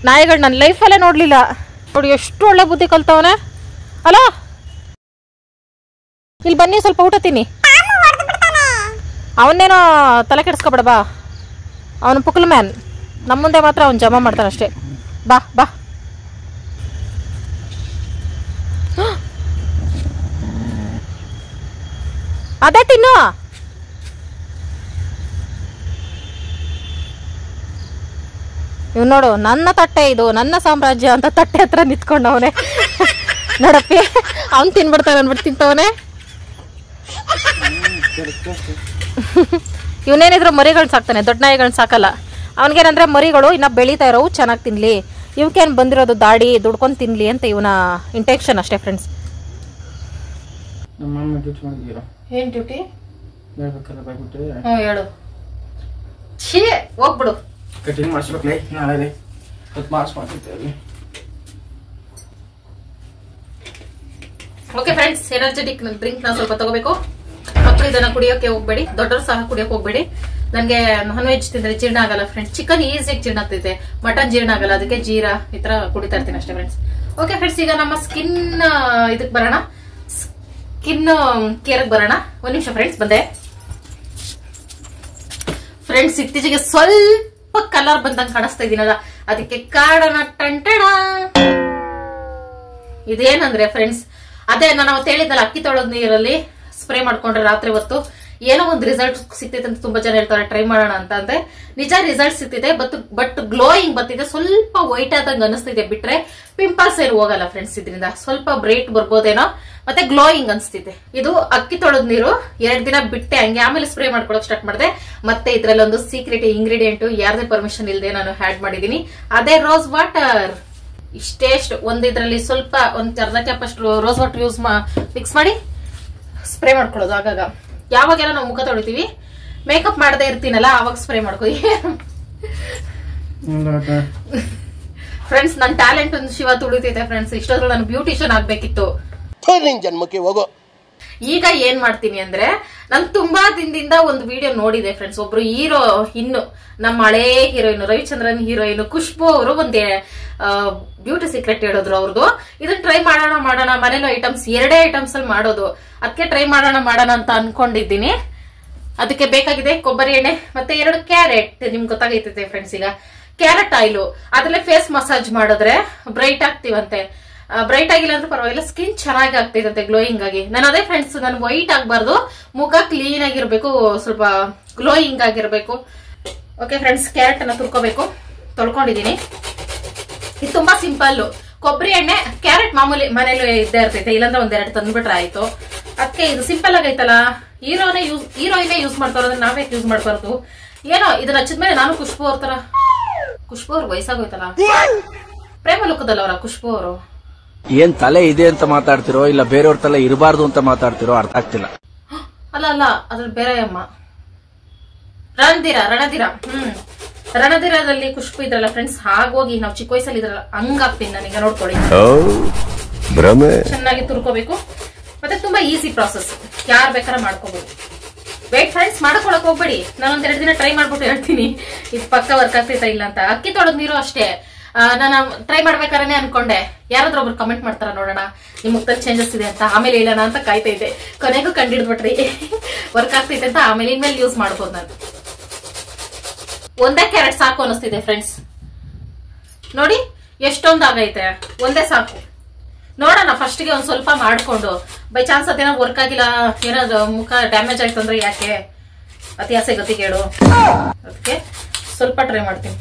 ನಾಯಿಗಳನ್ನ ನನ್ನ ಲೈಫಲ್ಲೇ ನೋಡ್ಲಿಲ್ಲ. ನೋಡಿ ಎಷ್ಟು ಒಳ್ಳೆ ಬುದ್ಧಿ ಕಲ್ತವನೆ. ಅಲೋ, ಇಲ್ಲಿ ಬನ್ನಿ, ಸ್ವಲ್ಪ ಊಟ ತಿನ್ನಿ. ಅವನ್ನೇನೋ ತಲೆ ಕೆಡಿಸ್ಕೊಬೇಡ ಬಾ. ಅವನು ಪುಕ್ಲ್ ಮ್ಯಾನ್. ನಮ್ಮ ಮುಂದೆ ಮಾತ್ರ ಅವ್ನು ಜಮಾ ಮಾಡ್ತಾನೆ ಅಷ್ಟೇ. ಬಾ. ಅದೇ ತಿನ್ನು. ಇವ್ ನೋಡು, ನನ್ನ ತಟ್ಟೆ ಇದು, ನನ್ನ ಸಾಮ್ರಾಜ್ಯ ಅಂತ ತಟ್ಟೆ ಹತ್ರ ನಿಂತ್ಕೊಂಡವನೆ. ನೋಡಪ್ಪಿ, ಅವ್ನು ತಿನ್ಬಿಡ್ತಾನೆ ಅನ್ಬಿಟ್ಟು ತಿಂತವನೆ. ಇವನೇನಿದ್ರು ಮರಿಗಳನ್ನ ಸಾಕ್ತಾನೆ, ದೊಡ್ಡ ನಾಯಿಗಳನ್ನ ಸಾಕಲ್ಲ. ಅವನಿಗೇನಂದ್ರೆ ಮರಿಗಳು ಇನ್ನ ಬೆಳೀತಾ ಇರೋವು ಚೆನ್ನಾಗಿ ತಿನ್ಲಿ, ಇವಕ್ಕೇನು ಬಂದಿರೋದು ದಾಡಿ ದುಡ್ಕೊಂಡು ತಿನ್ಲಿ ಅಂತ ಇವನ ಇಂಟೆನ್ಷನ್ ಅಷ್ಟೇ ಫ್ರೆಂಡ್ಸ್. ಏನ್ ಡ್ಯೂಟಿ ಹೇಳು. ಛೀ ಹೋಗ್ಬಿಡು. ಕಟಿಂಗ್ ಮಾಡಿಸ್ಬೇಕಲೇ ನಾಳೆ ಮಾಡಿಸ್ಬಿಡ್ತೇವೆ. ಓಕೆ ಫ್ರೆಂಡ್ಸ್, ಎನರ್ಜೆಟಿಕ್ ಡ್ರಿಂಕ್ ನ ಸ್ವಲ್ಪ ತಗೋಬೇಕು. ಮಕ್ಕಳು ಇದನ್ನ ಕುಡಿಯೋಕೆ ಹೋಗ್ಬೇಡಿ, ದೊಡ್ಡವರು ಸಹ ಕುಡಿಯೋಕೆ ಹೋಗ್ಬೇಡಿ. ನನಗೆ ನಾನ್ ವೆಜ್ ತಿಂದ್ರೆ ಜೀರ್ಣ ಆಗಲ್ಲ ಫ್ರೆಂಡ್ಸ್. ಚಿಕನ್ ಈಸಿಯಾಗಿ ಜೀರ್ಣ ಆಗ್ತೈತೆ, ಮಟನ್ ಜೀರ್ಣ ಆಗಲ್ಲ. ಅದಕ್ಕೆ ಜೀರಾ ಈ ತರ ಕುಡಿತಾ ಇರ್ತೀನಿ ಅಷ್ಟೇ ಫ್ರೆಂಡ್ಸ್. ಓಕೆ ಫ್ರೆಂಡ್ಸ್, ಈಗ ನಮ್ಮ ಸ್ಕಿನ್ ಇದಕ್ ಬರೋಣ. ಸ್ಕಿನ್ ಕೇರ್ ಬರೋಣ. ಒಂದ್ ನಿಮಿಷ ಫ್ರೆಂಡ್ಸ್, ಬಂದೆ. ಫ್ರೆಂಡ್ಸ್, ಇತ್ತೀಚೆಗೆ ಸ್ವಲ್ಪ ಕಲರ್ ಬಂದಂಗೆ ಕಾಣಿಸ್ತಾ ಇದೀನಲ್ಲ, ಅದಕ್ಕೆ ಕಾರಣ ಟಂಟಣ ಇದೇನಂದ್ರೆ ಫ್ರೆಂಡ್ಸ್, ಅದೇ ನಾನು ಅವತ್ತು ಹೇಳಿದ್ದಲ್ಲ, ಅಕ್ಕಿ ತೊಳೆದ ನೀರಲ್ಲಿ ಸ್ಪ್ರೇ ಮಾಡ್ಕೊಂಡ್ರೆ ರಾತ್ರಿ ಹೊತ್ತು ಏನೋ ಒಂದು ರಿಸಲ್ಟ್ ಸಿಗ್ತೈತೆ ಅಂತ ತುಂಬಾ ಜನ ಹೇಳ್ತಾರೆ. ಟ್ರೈ ಮಾಡೋಣ ಅಂತ ಅಂದ್ರೆ ನಿಜ ರಿಸಲ್ಟ್ ಸಿಗ್ತಿದೆ. ಬಟ್ ಗ್ಲೋಯಿಂಗ್ ಬರ್ತಿದೆ, ಸ್ವಲ್ಪ ವೈಟ್ ಆದಂಗೆ ಅನಿಸ್ತಿದೆ. ಬಿಟ್ರೆ ಪಿಂಪಲ್ಸ್ ಏನು ಹೋಗಲ್ಲ ಫ್ರೆಂಡ್ಸ್. ಇದರಿಂದ ಸ್ವಲ್ಪ ಬ್ರೈಟ್ ಬರ್ಬೋದೇನೋ, ಮತ್ತೆ ಗ್ಲೋಯಿಂಗ್ ಅನ್ಸ್ತಿದೆ. ಇದು ಅಕ್ಕಿ ತೊಳೆದ ನೀರು 2 ದಿನ ಬಿಟ್ಟೆ ಹಂಗೆ, ಆಮೇಲೆ ಸ್ಪ್ರೇ ಮಾಡ್ಕೊಳಕ್ ಸ್ಟಾರ್ಟ್ ಮಾಡಿದೆ. ಮತ್ತೆ ಇದ್ರಲ್ಲಿ ಒಂದು ಸೀಕ್ರೆಟ್ ಇಂಗ್ರೀಡಿಯೆಂಟ್ ಯಾರದೇ ಪರ್ಮಿಷನ್ ಇಲ್ಲದೆ ನಾನು ಆಡ್ ಮಾಡಿದೀನಿ, ಅದೇ ರೋಸ್ ವಾಟರ್. ಇಷ್ಟೇ ಒಂದು ಇದ್ರಲ್ಲಿ ಸ್ವಲ್ಪ ಒಂದ್ ಅರ್ಧ ಕ್ಯಾಪ್ ಅಷ್ಟು ರೋಸ್ ವಾಟರ್ ಮಿಕ್ಸ್ ಮಾಡಿ ಸ್ಪ್ರೇ ಮಾಡ್ಕೊಳ್ಳೋದು. ಆಗಾಗ ಯಾವಾಗೆಲ್ಲ ನಾವು ಮುಖ ತೊಳಿತೀವಿ, ಮೇಕಪ್ ಮಾಡದೇ ಇರ್ತೀನಲ್ಲ, ಅವಾಗ ಸ್ಪ್ರೇ ಮಾಡ್ಕೊಳ್ಳಿ ಫ್ರೆಂಡ್ಸ್. ನನ್ನ ಟ್ಯಾಲೆಂಟ್ ಒಂದು ಶಿವ ತುಳಿತೈತೆ ಫ್ರೆಂಡ್ಸ್. ಇಷ್ಟೊಂದು ನಾನು ಬ್ಯೂಟಿಷಿಯನ್ ಆಗ್ಬೇಕಿತ್ತು. ಜನ್ಮಕ್ಕೆ ಹೋಗೋ. ಈಗ ಏನ್ ಮಾಡ್ತೀನಿ ಅಂದ್ರೆ, ನಾನು ತುಂಬಾ ದಿನದಿಂದ ಒಂದು ವಿಡಿಯೋ ನೋಡಿದೆ ಫ್ರೆಂಡ್ಸ್. ಒಬ್ರು ಹೀರೋ, ಇನ್ನು ನಮ್ಮ ಹಳೇ ಹೀರೋಯಿನ್ ರವಿಚಂದ್ರನ್ ಹೀರೋಯಿನ್ ಖುಷ್ಬು ಅವರು ಒಂದೇ ಬ್ಯೂಟಿ ಸೀಕ್ರೆಟ್ ಹೇಳಿದ್ರು ಅವ್ರದ್ದು. ಇದನ್ನ ಟ್ರೈ ಮಾಡೋಣ ಮನೇಲಿ ಐಟಮ್ಸ್ 2 ಐಟಮ್ಸ್ ಅಲ್ಲಿ ಮಾಡೋದು. ಅದಕ್ಕೆ ಟ್ರೈ ಮಾಡೋಣ ಅಂತ ಅನ್ಕೊಂಡಿದ್ದೀನಿ. ಅದಕ್ಕೆ ಬೇಕಾಗಿದೆ ಕೊಬ್ಬರಿ ಎಣ್ಣೆ ಮತ್ತೆ 2 ಕ್ಯಾರೆಟ್. ನಿಮ್ಗೆ ಗೊತ್ತಾಗೈತೈತೆ ಫ್ರೆಂಡ್ಸ್. ಈಗ ಕ್ಯಾರೆಟ್ ಆಯಿಲು ಅದ್ರಲ್ಲೇ ಫೇಸ್ ಮಸಾಜ್ ಮಾಡಿದ್ರೆ ಬ್ರೈಟ್ ಆಗ್ತೀವಂತೆ. ಬ್ರೈಟ್ ಆಗಿಲ್ಲ ಅಂದ್ರೆ ಪರವಾಗಿಲ್ಲ, ಸ್ಕಿನ್ ಚೆನ್ನಾಗಿ ಆಗ್ತೈತೆ ಗ್ಲೋಯಿಂಗ್ ಆಗಿ. ನಾನು ಅದೇ ಫ್ರೆಂಡ್ಸ್, ನಾನು ವೈಟ್ ಆಗ್ಬಾರ್ದು, ಮುಖ ಕ್ಲೀನ್ ಆಗಿರ್ಬೇಕು, ಸ್ವಲ್ಪ ಗ್ಲೋಯಿಂಗ್ ಆಗಿರ್ಬೇಕು. ಓಕೆ ಫ್ರೆಂಡ್ಸ್, ಕ್ಯಾರೆಟ್ ಅನ್ನ ತುರ್ಕೋಬೇಕು. ತೊಳ್ಕೊಂಡಿದೀನಿ. ಇದು ತುಂಬಾ ಸಿಂಪಲ್. ಕೊಬ್ಬರಿ ಎಣ್ಣೆ, ಕ್ಯಾರೆಟ್ ಮಾಮೂಲಿ ಮನೇಲಿ ಇದ್ದೇ ಇರ್ತೈತೆ, ಇಲ್ಲಾಂದ್ರೆ 1-2 ತಂದ್ಬಿಟ್ರೆ ಆಯ್ತು. ಅದಕ್ಕೆ ಇದು ಸಿಂಪಲ್ ಆಗೈತಲ್ಲ, ಹೀರೋಯಿನೇ ಯೂಸ್ ಮಾಡ್ತಾರ, ನಾವೇ ಯೂಸ್ ಮಾಡ್ಬಾರ್ದು. ಏನೋ ಇದನ್ನ ಹಚ್ಚಿದ್ಮೇಲೆ ನಾನು ಖುಷ್ಬು ಅವ್ರ ತರ. ಖುಷ್ಬು ಅವ್ರ ವಯಸ್ಸಾಗೋಯ್ತಲ್ಲ, ಪ್ರೇಮ ಲುಕ್ಕದಲ್ಲ ಅವರ ಖುಷ್ಬು ಅವರು. ಏನ್ ತಲೆ ಇದೆ ಅಂತ ಮಾತಾಡ್ತಿರೋ, ಇಲ್ಲ ಬೇರೆಯವ್ರ ತಲೆ ಇರಬಾರ್ದು ಅಂತ ಮಾತಾಡ್ತಿರೋ ಅರ್ಥ ಆಗ್ತಿಲ್ಲ. ಅಲ್ಲ ಅದ್ರಲ್ಲಿ ಬೇರೆ ಅಮ್ಮ ರಣಧೀರ. ರಣಧೀರದಲ್ಲಿ ಖುಷ್ಬು ಇದ್ರಲ್ಲ ಫ್ರೆಂಡ್ಸ್, ಹಾಗೋಗಿ ನಾವು ಚಿಕ್ಕ ವಯಸ್ಸಲ್ಲಿ ಇದ್ರಲ್ಲ ಹಂಗಾಗ್ತೀನಿ ನಾನೀಗ. ನೋಡ್ಕೊಳ್ಳಿ, ಚೆನ್ನಾಗಿ ತುರ್ಕೋಬೇಕು. ಮತ್ತೆ ತುಂಬಾ ಈಸಿ ಪ್ರಾಸೆಸ್, ಯಾರು ಬೇಕಾದ್ರೆ ಮಾಡ್ಕೋಬಹುದು. ವೇಟ್ ಫ್ರೆಂಡ್ಸ್, ಮಾಡ್ಕೊಳಕ್ ಹೋಗ್ಬೇಡಿ. ನಾನೊಂದ್ 2 ದಿನ ಟ್ರೈ ಮಾಡ್ಬಿಟ್ಟು ಹೇಳ್ತೀನಿ ಇದು ಪಕ್ಕ ವರ್ಕ್ ಆಗ್ತೈತಾ ಇಲ್ಲ ಅಂತ. ಅಕ್ಕಿ ತೊಳೆದ ನೀರು ಅಷ್ಟೇ, ನಾನು ಟ್ರೈ ಮಾಡ್ಬೇಕಾದ್ರೆ ಅನ್ಕೊಂಡೆ ಯಾರಾದ್ರೂ ಒಬ್ರು ಕಮೆಂಟ್ ಮಾಡ್ತಾರ ನೋಡೋಣ ನಿಮ್ ಮುಖದಲ್ಲಿ ಚೇಂಜಸ್ ಇದೆ ಅಂತ. ಆಮೇಲೆ ಹೇಳೋಣ ಅಂತ ಕಾಯ್ತಾ ಇದ್ದೆ, ಕೊನೆಗೂ ಕಂಡಿಡ್ಬಿಟ್ರಿ ವರ್ಕ್ ಆಗ್ತೈತೆ ಅಂತ. ಆಮೇಲೆ ಇನ್ಮೇಲೆ ಯೂಸ್ ಮಾಡ್ಬೋದು. ನಾನು ಒಂದೇ ಕ್ಯಾರೆಟ್ ಸಾಕು ಅನಿಸ್ತಿದೆ ಫ್ರೆಂಡ್ಸ್. ನೋಡಿ ಎಷ್ಟೊಂದು ಆಗೈತೆ, ಒಂದೇ ಸಾಕು. ನೋಡೋಣ ಫಸ್ಟ್ಗೆ ಒಂದ್ ಸ್ವಲ್ಪ ಮಾಡ್ಕೊಂಡು, ಬೈ ಚಾನ್ಸ್ ಅದೇನೋ ವರ್ಕ್ ಆಗಿಲ್ಲ, ಏನಾದ್ರು ಮುಖ ಡ್ಯಾಮೇಜ್ ಆಯ್ತು ಅಂದ್ರೆ ಯಾಕೆ ಅತಿ ಆಸೆ ಗತಿ ಕೇಳು. ಅದಕ್ಕೆ ಸ್ವಲ್ಪ ಟ್ರೈ ಮಾಡ್ತೀನಿ.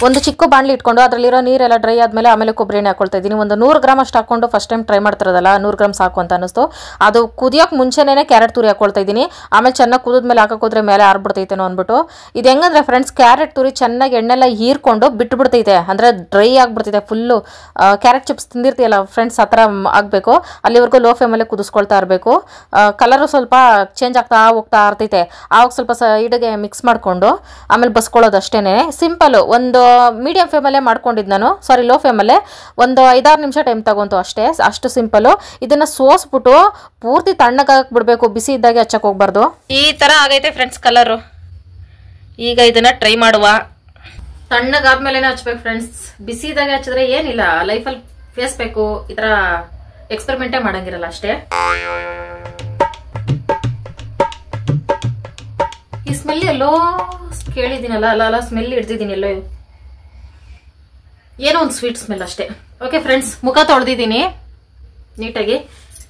ಒಂದು ಚಿಕ್ಕ ಬಾಣಲಿ ಇಟ್ಕೊಂಡು ಅದರಲ್ಲಿರೋ ನೀರೆಲ್ಲ ಡ್ರೈ ಆದ್ಮೇಲೆ ಆಮೇಲೆ ಕೊಬ್ಬರಿ ಎಣ್ಣೆ ಹಾಕೊಳ್ತಾ ಇದ್ದೀನಿ. ಒಂದು 100 ಗ್ರಾಮ್ ಅಷ್ಟು ಹಾಕೊಂಡು ಫಸ್ಟ್ ಟೈಮ್ ಟ್ರೈ ಮಾಡ್ತಿರೋದಲ್ಲ, 100 ಗ್ರಾಮ್ ಸಾಕು ಅಂತ ಅನಿಸ್ತು. ಅದು ಕುದಿಯೋಕೆ ಮುಂಚೆನೇ ಕ್ಯಾರೆಟ್ ತುರಿ ಹಾಕೊಳ್ತಾ ಇದ್ದೀನಿ. ಆಮೇಲೆ ಚೆನ್ನಾಗಿ ಕುದಿದ್ಮೇಲೆ ಹಾಕೋದ್ರೆ ಮೇಲೆ ಆರ್ಬಿಡ್ತೈತೇನೋ ಅಂದ್ಬಿಟ್ಟು. ಇದು ಹೆಂಗಂದ್ರೆ ಫ್ರೆಂಡ್ಸ್, ಕ್ಯಾರೆಟ್ ತುರಿ ಚೆನ್ನಾಗಿ ಎಣ್ಣೆಲ್ಲ ಹೀರ್ಕೊಂಡು ಬಿಟ್ಬಿಡ್ತೈತೆ, ಅಂದ್ರೆ ಡ್ರೈ ಆಗ್ಬಿಡ್ತೈತೆ ಫುಲ್ಲು. ಕ್ಯಾರೆಟ್ ಚಿಪ್ಸ್ ತಿಂದಿರ್ತೀಯಲ್ಲ ಫ್ರೆಂಡ್ಸ್, ಆ ಥರ ಆಗಬೇಕು. ಅಲ್ಲಿವರೆಗೂ ಲೋ ಫ್ಲೇಮಲ್ಲೇ ಕುದಿಸ್ಕೊಳ್ತಾ ಇರಬೇಕು. ಕಲರು ಸ್ವಲ್ಪ ಚೇಂಜ್ ಆಗ್ತಾ ಹೋಗ್ತಾ ಇರ್ತೈತೆ. ಆವಾಗ ಸ್ವಲ್ಪ ಸೈಡ್ಗೆ ಮಿಕ್ಸ್ ಮಾಡಿಕೊಂಡು ಆಮೇಲೆ ಬಸ್ಕೊಳ್ಳೋದು ಅಷ್ಟೇನೆ. ಸಿಂಪಲ್. ಒಂದು ಮೀಡಿಯಂ ಫ್ಲೇಮಲ್ಲೇ ಮಾಡ್ಕೊಂಡಿದ್ದು ನಾನು, ಸಾರಿ ಲೋ ಫ್ಲೇಮಲ್ಲೇ. ಒಂದು 5-6 ನಿಮಿಷ ಟೈಮ್ ತಗೊಂತು ಅಷ್ಟೇ, ಅಷ್ಟು ಸಿಂಪಲ್. ಇದನ್ನ ಸೋಸ್ಬಿಟ್ಟು ಪೂರ್ತಿ ತಣ್ಣಗಾಕ್ ಬಿಡ್ಬೇಕು, ಬಿಸಿ ಇದ್ದಾಗೆ ಹಚ್ಚಕ್ ಹೋಗ್ಬಾರ್ದು. ಈ ತರ ಆಗೈತೆ ಫ್ರೆಂಡ್ಸ್ ಕಲರು. ಈಗ ಇದನ್ನ ಟ್ರೈ ಮಾಡುವ. ತಣ್ಣಗಾದ್ಮೇಲೆ ಹಚ್ಬೇಕು ಫ್ರೆಂಡ್ಸ್, ಬಿಸಿ ಇದ್ದಾಗೆ ಹಚ್ಚಿದ್ರೆ ಏನಿಲ್ಲ, ಲೈಫಲ್ಲಿ ಫೇಸ್ ಬೇಕು. ಈ ತರ ಎಕ್ಸ್ಪೆರಿಮೆಂಟೇ ಮಾಡಂಗಿರಲ್ಲ ಅಷ್ಟೇ. ಈ ಸ್ಮೆಲ್ ಎಲ್ಲೋ ಕೇಳಿದ್ದೀನಲ್ಲ, ಅಲ್ಲ ಸ್ಮೆಲ್ ಹಿಡ್ದಿದ್ದೀನಿ ಎಲ್ಲೋ, ಏನೋ ಒಂದು ಸ್ವೀಟ್ ಸ್ಮೆಲ್ ಅಷ್ಟೇ. ಓಕೆ ಫ್ರೆಂಡ್ಸ್, ಮುಖ ತೊಳೆದಿದ್ದೀನಿ ನೀಟಾಗಿ.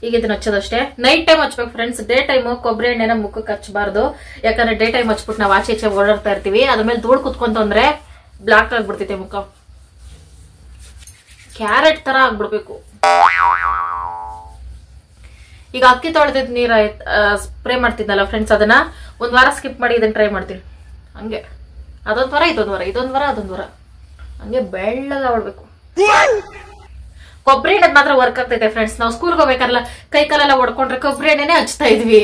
ಈಗ ಇದನ್ನ ಹಚ್ಚೋದಷ್ಟೇ. ನೈಟ್ ಟೈಮ್ ಹಚ್ಬೇಕು ಫ್ರೆಂಡ್ಸ್. ಡೇ ಟೈಮು ಕೊಬ್ಬರಿ ಎಣ್ಣೆನ ಮುಖಕ್ಕೆ ಹಚ್ಚಬಾರ್ದು, ಯಾಕಂದ್ರೆ ಡೇ ಟೈಮ್ ಹಚ್ಬಿಟ್ಟು ನಾವು ಆಚೆ ಈಚೆ ಓಡಾಡ್ತಾ ಇರ್ತೀವಿ. ಅದ್ರ ಮೇಲೆ ಧೂಳು ಕುತ್ಕೊಂತ ಅಂದ್ರೆ ಬ್ಲಾಕ್ ಆಗ್ಬಿಡ್ತೈತೆ ಮುಖ, ಕ್ಯಾರೆಟ್ ತರ ಆಗ್ಬಿಡ್ಬೇಕು. ಈಗ ಅಕ್ಕಿ ತೊಳೆದಿದ್ ನೀರ್ ಸ್ಪ್ರೇ ಮಾಡ್ತಿದ್ನಲ್ಲ ಫ್ರೆಂಡ್ಸ್, ಅದನ್ನ 1 ವಾರ ಸ್ಕಿಪ್ ಮಾಡಿ ಇದನ್ನ ಟ್ರೈ ಮಾಡ್ತೀನಿ. ಹಂಗೆ ಅದೊಂದ್ ವಾರ ಇದೊಂದ್ ವಾರ ಅದೊಂದ್ ವಾರ ಹಂಗೆ ಬೆಳ್ಳಗ ಆಡ್ಬೇಕು. ಕೊಬ್ಬರಿ ಎಣ್ಣೆ ಮಾತ್ರ ವರ್ಕ್ ಆಗ್ತೈತೆ ಫ್ರೆಂಡ್ಸ್. ನಾವು ಸ್ಕೂಲ್ಗೆ ಹೋಗ್ಬೇಕಲ್ಲ, ಕೈ ಕಾಲೆಲ್ಲ ಹೊಡ್ಕೊಂಡ್ರೆ ಕೊಬ್ಬರಿ ಎಣ್ಣೆನೆ ಹಚ್ತಾ ಇದ್ವಿ.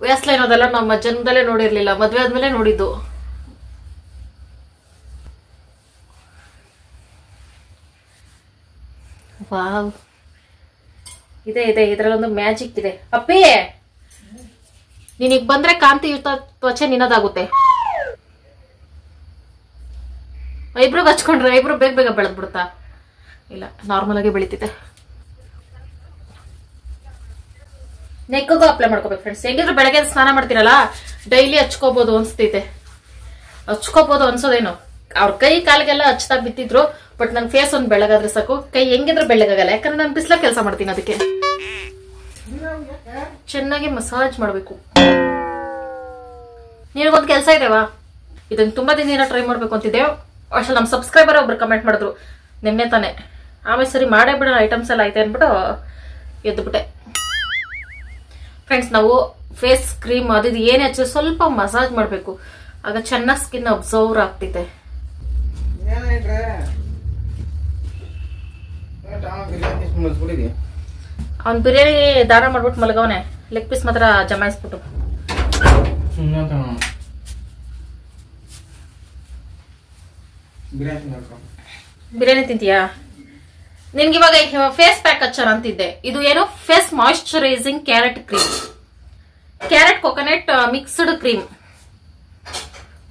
ವ್ಯಾಸ್ಲೈನ್ ಅದೆಲ್ಲ ನಮ್ಮ ಜನ್ಮದಲ್ಲೇ ನೋಡಿರ್ಲಿಲ್ಲ, ಮದ್ವೆ ಆದ್ಮೇಲೆ ನೋಡಿದ್ದು. ವಾವ್, ಇದೆ ಇದ್ರಲ್ಲೊಂದು ಮ್ಯಾಜಿಕ್ ಇದೆ. ಅಪ್ಪಿ, ನೀನೀಗ ಬಂದ್ರೆ ಕಾಂತಿಯುತ ತ್ವಚೆ ನಿನ್ನದಾಗುತ್ತೆ. ಐಬ್ರೋಗ್ ಹಚ್ಕೊಂಡ್ರೆ ಐಬ್ರೋ ಬೇಗ ಬೆಳೆದ್ ಬಿಡುತ್ತಾ? ಇಲ್ಲ, ನಾರ್ಮಲ್ ಆಗಿ ಬೆಳಿತಿದೆ. ನೆಕ್ಗೂ ಅಪ್ಲೈ ಮಾಡ್ಕೋಬೇಕು ಫ್ರೆಂಡ್ಸ್. ಹೆಂಗಿದ್ರು ಬೆಳಗ್ಗೆ ಸ್ನಾನ ಮಾಡ್ತೀರಲ್ಲ, ಡೈಲಿ ಹಚ್ಕೋಬಹುದು ಅನ್ಸ್ತೈತೆ. ಹಚ್ಕೋಬಹುದು ಅನ್ಸೋದೇನು, ಅವ್ರ ಕೈ ಕಾಲಿಗೆಲ್ಲ ಹಚ್ತಾ ಬಿತ್ತಿದ್ರು. ಬಟ್ ನನ್ ಫೇಸ್ ಒಂದ್ ಬೆಳಗಾದ್ರೆ ಸಾಕು, ಕೈ ಹೆಂಗಿದ್ರು ಬೆಳಗಾಗಲ್ಲ. ಯಾಕಂದ್ರೆ ನಾನು ಬಿಸ್ಲಾಗ ಕೆಲಸ ಮಾಡ್ತೀನಿ. ಅದಕ್ಕೆ ಚೆನ್ನಾಗಿ ಮಸಾಜ್ ಮಾಡ್ಬೇಕು. ನಿನಗೊಂದ್ ಕೆಲಸ ಇದೆವಾ, ಇದನ್ನ ತುಂಬಾ ದಿನ ಟ್ರೈ ಮಾಡ್ಬೇಕು ಅಂತಿದ್ದೆ. ಅಷ್ಟೇ ನಮ್ ಸಬ್ಸ್ಕ್ರೈಬರ್ ಒಬ್ರು ಕಮೆಂಟ್ ಮಾಡಿದ್ರು ನಿನ್ನೆ ತಾನೆ. ಆಮೇಲೆ ಸರಿ ಮಾಡೇ ಬಿಡೋ ಐಟಮ್ಸ್ ಎಲ್ಲ ಐತೆ ಅನ್ಬಿಟ್ಟು ಎದ್ದುಬಿಟ್ಟೆ ಫ್ರೆಂಡ್ಸ್. ನಾವು ಫೇಸ್ ಕ್ರೀಮ್ ಅದು ಏನೇ ಹಚ್ಚಿ ಸ್ವಲ್ಪ ಮಸಾಜ್ ಮಾಡ್ಬೇಕು, ಆಗ ಚೆನ್ನಾಗಿ ಸ್ಕಿನ್ ಅಬ್ಸರ್ವ್ ಆಗ್ತೈತೆ. ಅವ್ನ್ ಬಿರಿಯಾನಿ ದಾನ ಮಾಡ್ಬಿಟ್ಟು ಮಲಗವನೆ, ಲೆಗ್ ಪೀಸ್ ಮಾತ್ರ ಜಮಾಯಿಸ್ಬಿಟ್ಟು. ಬಿರಿಯಾನಿ ತಿಂತೀಯಾ? ನಿನ್ಗೆ ಇವಾಗ ಫೇಸ್ ಪ್ಯಾಕ್ ಹಚ್ಚೋಣ ಅಂತಿದ್ದೆ. ಇದು ಏನು face moisturising carrot cream, carrot coconut mixed cream.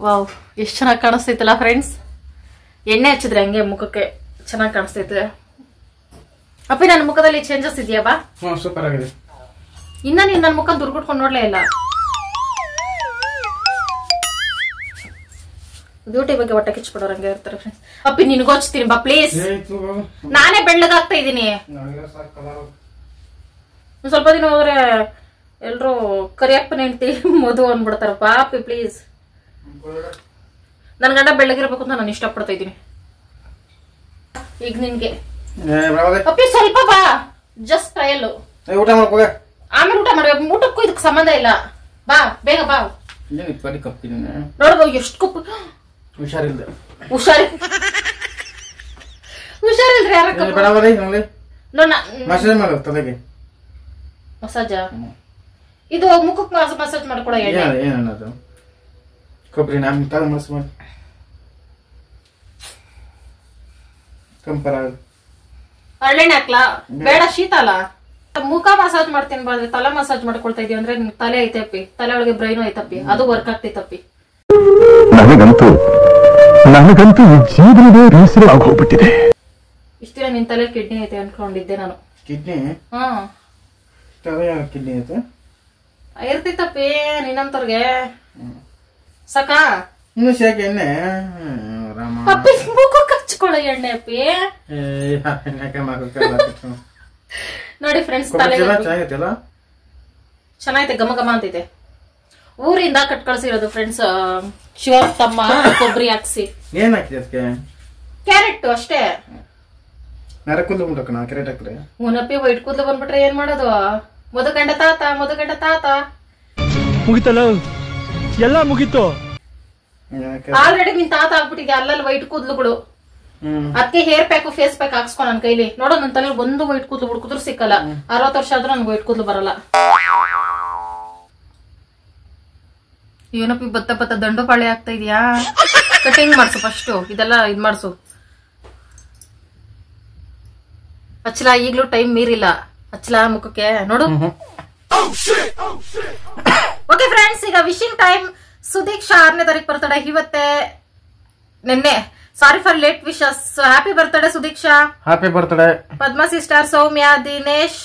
Wow, ಎಷ್ಟು ಚೆನ್ನಾಗಿ ಕಾಣಿಸ್ತೈತಲ್ಲ ಫ್ರೆಂಡ್ಸ್. ಎಣ್ಣೆ ಹಚ್ಚಿದ್ರೆ ಹಂಗೆ ಮುಖಕ್ಕೆ ಚೆನ್ನಾಗಿ ಕಾಣಿಸ್ತೈತೆ. ಅಪ್ಪಿ ನನ್ನ ಮುಖದಲ್ಲಿ ಚೇಂಜಸ್ ಇದೆಯಾ ಬಾ? ಸೂಪರ್ ಆಗಿದೆ. ಇನ್ನ ನೀನ್ ನನ್ನ ಮುಖ ದುರ್ಗುಟ್ಕೊಂಡು ನೋಡ್ಲೇ ಇಲ್ಲ. ಬ್ಯೂಟಿ ಬಗ್ಗೆ ಹೊಟ್ಟೆ ಕಿಚ್ಬಿಡೋರು ಹಂಗೆ ಇರ್ತಾರೆ ಫ್ರೆಂಡ್ಸ್. ಅಪ್ಪಿ ನಿನ್ಗೂ ಹಚ್ತೀನಿ ಬಾ ಪ್ಲೀಸ್. ನಾನೇ ಬೆಳ್ಳಗಾಗ್ತಾ ಇದ್ದೀನಿ. ಸ್ವಲ್ಪ ದಿನ ಹೋದ್ರೆ ಎಲ್ರು ಕರಿಯಪ್ಪನ ಹೆಂಡ್ತಿ ಮಧು ಅನ್ಬಿಡ್ತಾರಪ್ಪ. ಅಪ್ಪಿ ಪ್ಲೀಸ್, ನನ್ ಗಂಡ ಬೆಳ್ಳಗಿರ್ಬೇಕು ಅಂತ ನಾನು ಇಷ್ಟಪಡ್ತಾ ಇದ್ದೀನಿ. ಈಗ ನಿನ್ಗೆ ಅಪ್ಪಿ ಸ್ವಲ್ಪ ಬಾ, ಜಸ್ಟ್ ಟ್ರಯಲ್. ಊಟ ಮಾಡ್ಕೋ, ಆಮೇಲೆ ಊಟ ಮಾಡ್ಬೇಕು. ಊಟಕ್ಕೂ ಇದಕ್ಕೆ ಸಂಬಂಧ ಇಲ್ಲ. ಬಾ ಬೇಗ ಬಾ. ನೋಡ್ಬೋ ಎಷ್ಟು ಕಪ್ಪು. ಹುಷಾರಿಲ್ದ್ರೆ ಯಾರ ಮಸಾಜ ಇದು ಮುಖಕ್ಕೆ ಮಸಾಜ್ ಮಾಡ್ಕೊಳ ಏನದು ಕೊಬ್ಬರಿ ಹಳ್ಳೆಣ್ಣೆ ಹಾಕ್ಲಾ? ಬೇಡ, ಶೀತ ಅಲ್ಲ. ಮುಖ ಮಸಾಜ್ ಮಾಡ್ತೀನಿ ಬಾದ್ರೆ ತಲೆ ಮಸಾಜ್ ಮಾಡ್ಕೊಳ್ತಾ ಇದೀವಿ ಅಂದ್ರೆ ನಿನ್ ತಲೆ ಐತಪ್ಪಿ, ತಲೆ ಒಳಗೆ ಬ್ರೈನು ಐತಪ್ಪಿ, ಅದು ವರ್ಕ್ ಆಗ್ತೈತಪ್ಪಿ. ನನಗಂತೂ ಜೀವನವೇ ಬೇಸರ ಆಗೋಗ್ಬಿಟ್ಟಿದೆ. ಇಷ್ಟ ದಿನ ನಿನ್ ತಲೆ ಕಿಡ್ನಿ ಐತೆ ಅನ್ಕೊಂಡಿದ್ದೆ ನಾನು. ಕಿಡ್ನಿ? ಕಿಡ್ನಿ ಐತೆ ಇರ್ತೈತಪ್ಪಿ ನಿನ್ನಂತವ್ರಿಗೆ. ಸಾಕಾ? ಇನ್ನು ಶಾಕೆ ಎಣ್ಣೆ ಅಪ್ಪಿ ಮುಖಕ್ಕೆ ಹಚ್ಕೊಳ್ಳೋ ಎಣ್ಣೆ ಅಪ್ಪಿ. ನೋಡಿ ಫ್ರೆಂಡ್ಸ್, ತಲೆ ಚೆನ್ನಾಗೈತೆ, ಘಮ ಘಮ ಅಂತೈತೆ. ಊರಿಂದ ಕಟ್ ಕಳ್ಸಿರೋದು ಫ್ರೆಂಡ್ಸ್. ಶಿವ ತಮ್ಮ ಕೊಬ್ಬರಿ ಹಾಕ್ಸಿ. ಏನ್ ಹಾಕಿದೆ ಅದಕ್ಕೆ? ಕ್ಯಾರೆಟ್ ಅಷ್ಟೇ. ನರಕುಂದು ಮುಟ್ಟಕಣ ಕ್ಯಾರೆಟ್ ಹಾಕ್ರೆ ಮುನಪ್ಪಿ ವೈಟ್ ಕೂದಲು ಬಂದ್ಬಿಟ್ರೆ ಏನ್ ಮಾಡೋದು? ಮಧುಗಂಡ ತಾತ ಮುಗಿತಲ್ಲ, ಎಲ್ಲ ಮುಗೀತು. ಆಲ್ರೆಡಿ ನಿನ್ ತಾತ ಆಗ್ಬಿಟ್ಟಿದೆ ಅಲ್ಲಲ್ಲಿ ವೈಟ್ ಕೂದಲುಗಳು. ಅದಕ್ಕೆ ಹೇರ್ ಪ್ಯಾಕ್ ಫೇಸ್ ಪ್ಯಾಕ್ ಹಾಕ್ಸ್ಕೊ ನನ್ ಕೈಲಿ. ನೋಡೋ ನನ್ ತಲೆ ಒಂದು ವೈಟ್ ಕೂದಲು ಹುಡ್ಕುದ್ರು ಸಿಕ್ಕಲ್ಲ. 60 ವರ್ಷ ಆದ್ರೂ ನನ್ಗೆ ವೈಟ್ ಕೂದಲು ಬರಲ್ಲ. ಏನಪ್ಪಿ ಬತ್ತ ದಂಡು ಪಾಳೆ ಆಗ್ತಾ ಇದೀಯಾ? ಕಟಿಂಗ್ ಮಾಡ್ಸು ಫಸ್ಟ್, ಇದೆಲ್ಲ ಇದ್ ಮಾಡ್ಸು. ಹಚ್ಚಲ, ಈಗ್ಲೂ ಟೈಮ್ ಮೀರಿಲ್ಲ. ಹಚ್ಚಲ ಮುಖಕ್ಕೆ ನೋಡು. ಓಕೆ ಫ್ರೆಂಡ್ಸ್, ಈಗ ವಿಶಿಂಗ್ ಟೈಮ್. ಸುದೀಕ್ಷಾ 6ನೇ ತಾರೀಕು ಬರ್ತಡೆ. ಇವತ್ತೇ ನಿನ್ನೆ, sorry for late wishes. Happy birthday Sudiksha. Happy birthday. Padma sister, Soumya, Dinesh,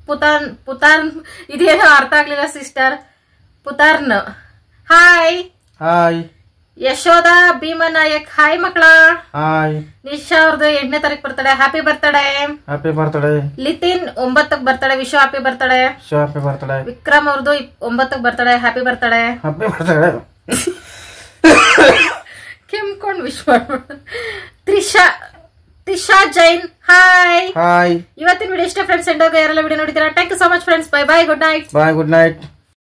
ಪುತಾರ್ನ್ ಇದೇನೋ ಅರ್ಥ ಆಗ್ಲಿಲ್ಲ ಸಿಸ್ಟರ್. ಪುತಾರ್ನ್ hi. Hi. Yashoda Bhimanayak hi ಮಕ್ಕಳ. ಹಾಯ್. ನಿಶಾ ಅವ್ರದ್ದು 8ನೇ ತಾರೀಕು birthday. Happy birthday. Happy birthday. ಲಿತಿನ್ 9ಕ್ಕೆ birthday. Vishwa happy birthday. Happy birthday. Vikram ಅವ್ರದ್ದು 9ಕ್ಕೆ birthday. Happy birthday. Happy birthday. ಕೆಮ್ಕೊಂಡ್ ವಿಶ್ವ. ತ್ರಿಷಾ ಜೈನ್ ಹಾಯ್. ಹಾಯ್. ಇವತ್ತಿನ ವಿಡಿಯೋ ಇಷ್ಟ ಫ್ರೆಂಡ್ಸ್. ಎಂಡೋಗ ಯಾರೆಲ್ಲ ವಿಡಿಯೋ ನೋಡಿದ್ದೀರಾ? Thank you so much friends. Bye bye, good night. Bye, good night.